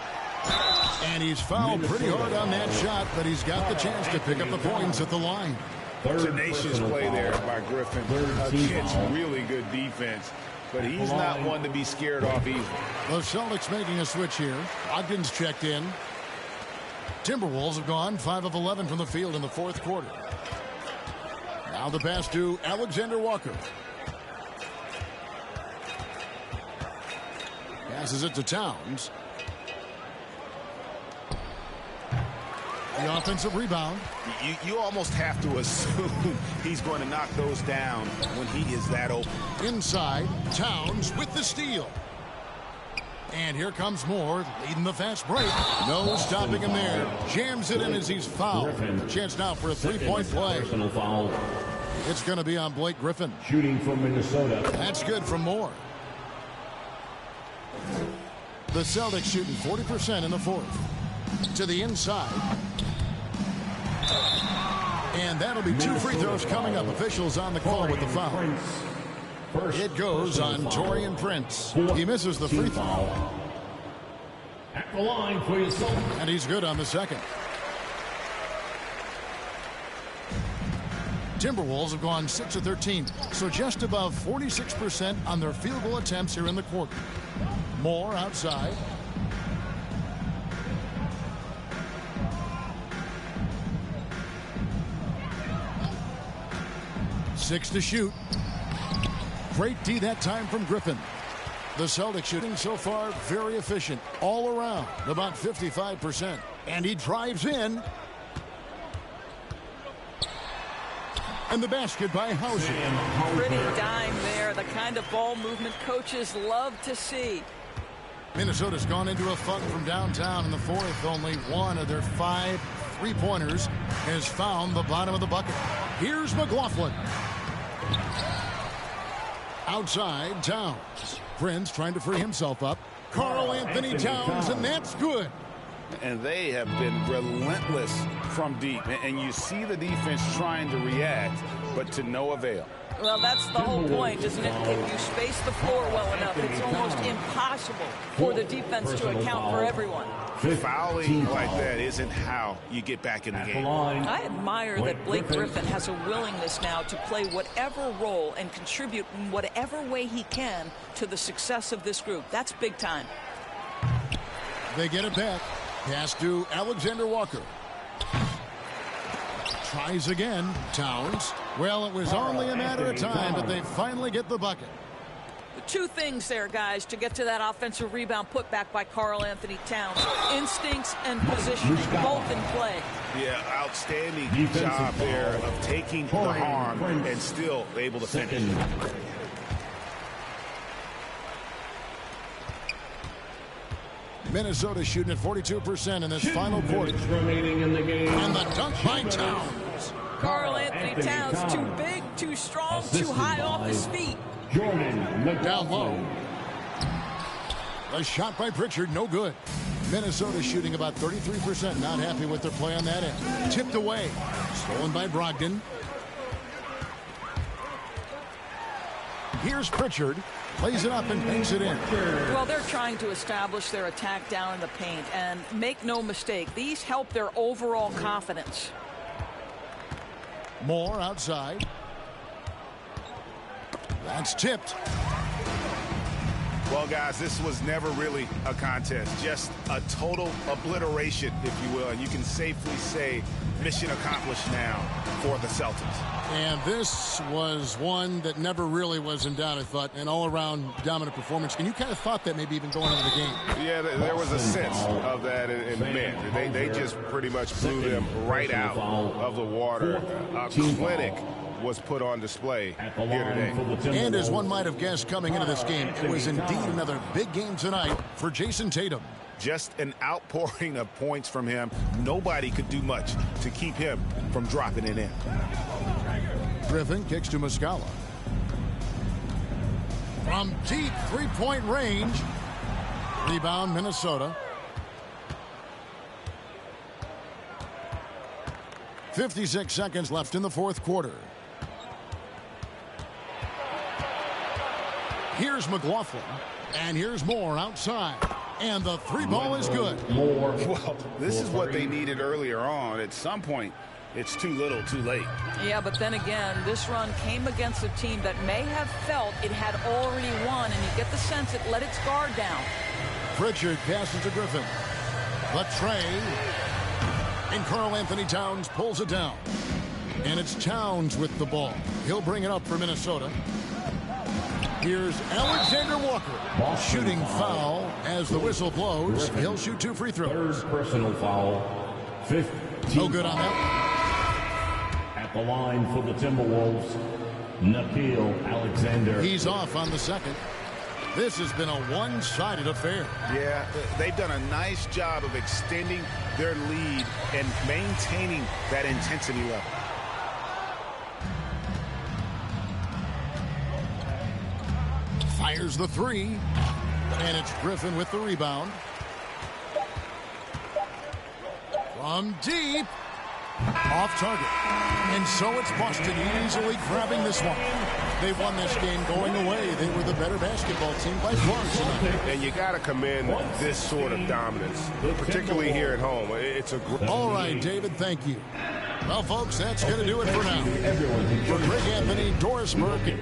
J: And he's fouled pretty hard on that shot, but he's got the chance to pick up the points at the line.
L: Tenacious play there by Griffin against really good defense, but he's not one to be scared off either.
J: The Celtics making a switch here. Ogden's checked in. Timberwolves have gone 5 of 11 from the field in the fourth quarter. Now the pass to Alexander-Walker. Passes it to Towns. The offensive rebound.
L: You almost have to assume he's going to knock those down when he is that open.
J: Inside, Towns with the steal. And here comes Moore, leading the fast break. No stopping him there. Jams it in as he's fouled. Chance now for a three-point play. It's going to be on Blake Griffin.
D: Shooting from Minnesota.
J: That's good from Moore. The Celtics shooting 40% in the fourth. To the inside. And that'll be 2 free throws coming up. Officials on the call with the foul. It goes on Taurean Prince. He misses the free throw.
D: At the line for your Celtics.
J: And he's good on the second. Timberwolves have gone 6 of 13, so just above 46% on their field goal attempts here in the quarter. Moore outside. Six to shoot. Great D that time from Griffin. The Celtics shooting so far very efficient all around, about 55%. And he drives in. And the basket by Hauser.
K: Pretty dime there, the kind of ball movement coaches love to see.
J: Minnesota's gone into a funk from downtown in the fourth. Only one of their 5 3-pointers has found the bottom of the bucket. Here's McLaughlin. Outside, Towns. Prince trying to free himself up. Karl Anthony Towns, and that's good.
L: And they have been relentless from deep. And you see the defense trying to react, but to no avail.
K: Well, that's the whole point, isn't it? If you space the floor well enough, it's almost impossible for the defense to account for everyone.
L: Fouling like that isn't how you get back in the game.
K: I admire that Blake Griffin has a willingness now to play whatever role and contribute in whatever way he can to the success of this group. That's big time.
J: They get it back. Pass to Alexander-Walker. Tries again. Towns. Well, it was only a matter of time, but they finally get the bucket.
K: The 2 things there, guys, to get to that offensive rebound put back by Karl Anthony Towns. Instincts and positioning, both in play.
L: Yeah, outstanding job there of taking the harm and still able to finish.
J: Minnesota shooting at 42% in this final quarter.
D: Remaining in the game.
J: And the dunk by Towns.
K: Karl Anthony Towns, too big, too strong, too high off his feet.
J: Down low. A shot by Pritchard, no good. Minnesota shooting about 33%. Not happy with their play on that end. Tipped away. Stolen by Brogdon. Here's Pritchard. Plays it up and bangs it in.
K: Well, they're trying to establish their attack down in the paint. And make no mistake, these help their overall confidence.
J: Moore outside. That's tipped.
L: Well, guys, this was never really a contest, just a total obliteration, if you will. And you can safely say mission accomplished now for the Celtics.
J: And this was one that never really was in doubt, I thought, an all-around dominant performance. And you kind of thought that maybe even going into the game.
L: Yeah, there was a sense of that in men. They just pretty much blew them right out of the water. A clinic was put on display here today.
J: And as one might have guessed coming into this game, it was indeed another big game tonight for Jason Tatum.
L: Just an outpouring of points from him. Nobody could do much to keep him from dropping it in.
J: Griffin kicks to Muscala. From deep three-point range. Rebound, Minnesota. 56 seconds left in the fourth quarter. Here's McLaughlin, and here's Moore outside, and the three ball is good.
L: Well, this is what they needed earlier on. At some point, it's too little, too late.
K: Yeah, but then again, this run came against a team that may have felt it had already won, and you get the sense it let its guard down.
J: Pritchard passes to Griffin. The tray, and Karl Anthony Towns pulls it down. And it's Towns with the ball. He'll bring it up for Minnesota. Here's Alexander Walker. Shooting foul as the whistle blows. He'll shoot 2 free throws.
D: Third personal foul. 15.
J: No good on that.
D: At the line for the Timberwolves, Nickeil Alexander.
J: He's off on the second. This has been a one-sided affair.
L: Yeah, they've done a nice job of extending their lead and maintaining that intensity level.
J: Fires the three, and it's Griffin with the rebound. From deep, off target. And so it's Boston easily grabbing this one. They won this game going away. They were the better basketball team by far tonight.
L: And you got to commend this sort of dominance, particularly here at home. It's a great.
J: All right, David, thank you. Well, folks, that's going to do it for now. For Greg Anthony, Doris Burke,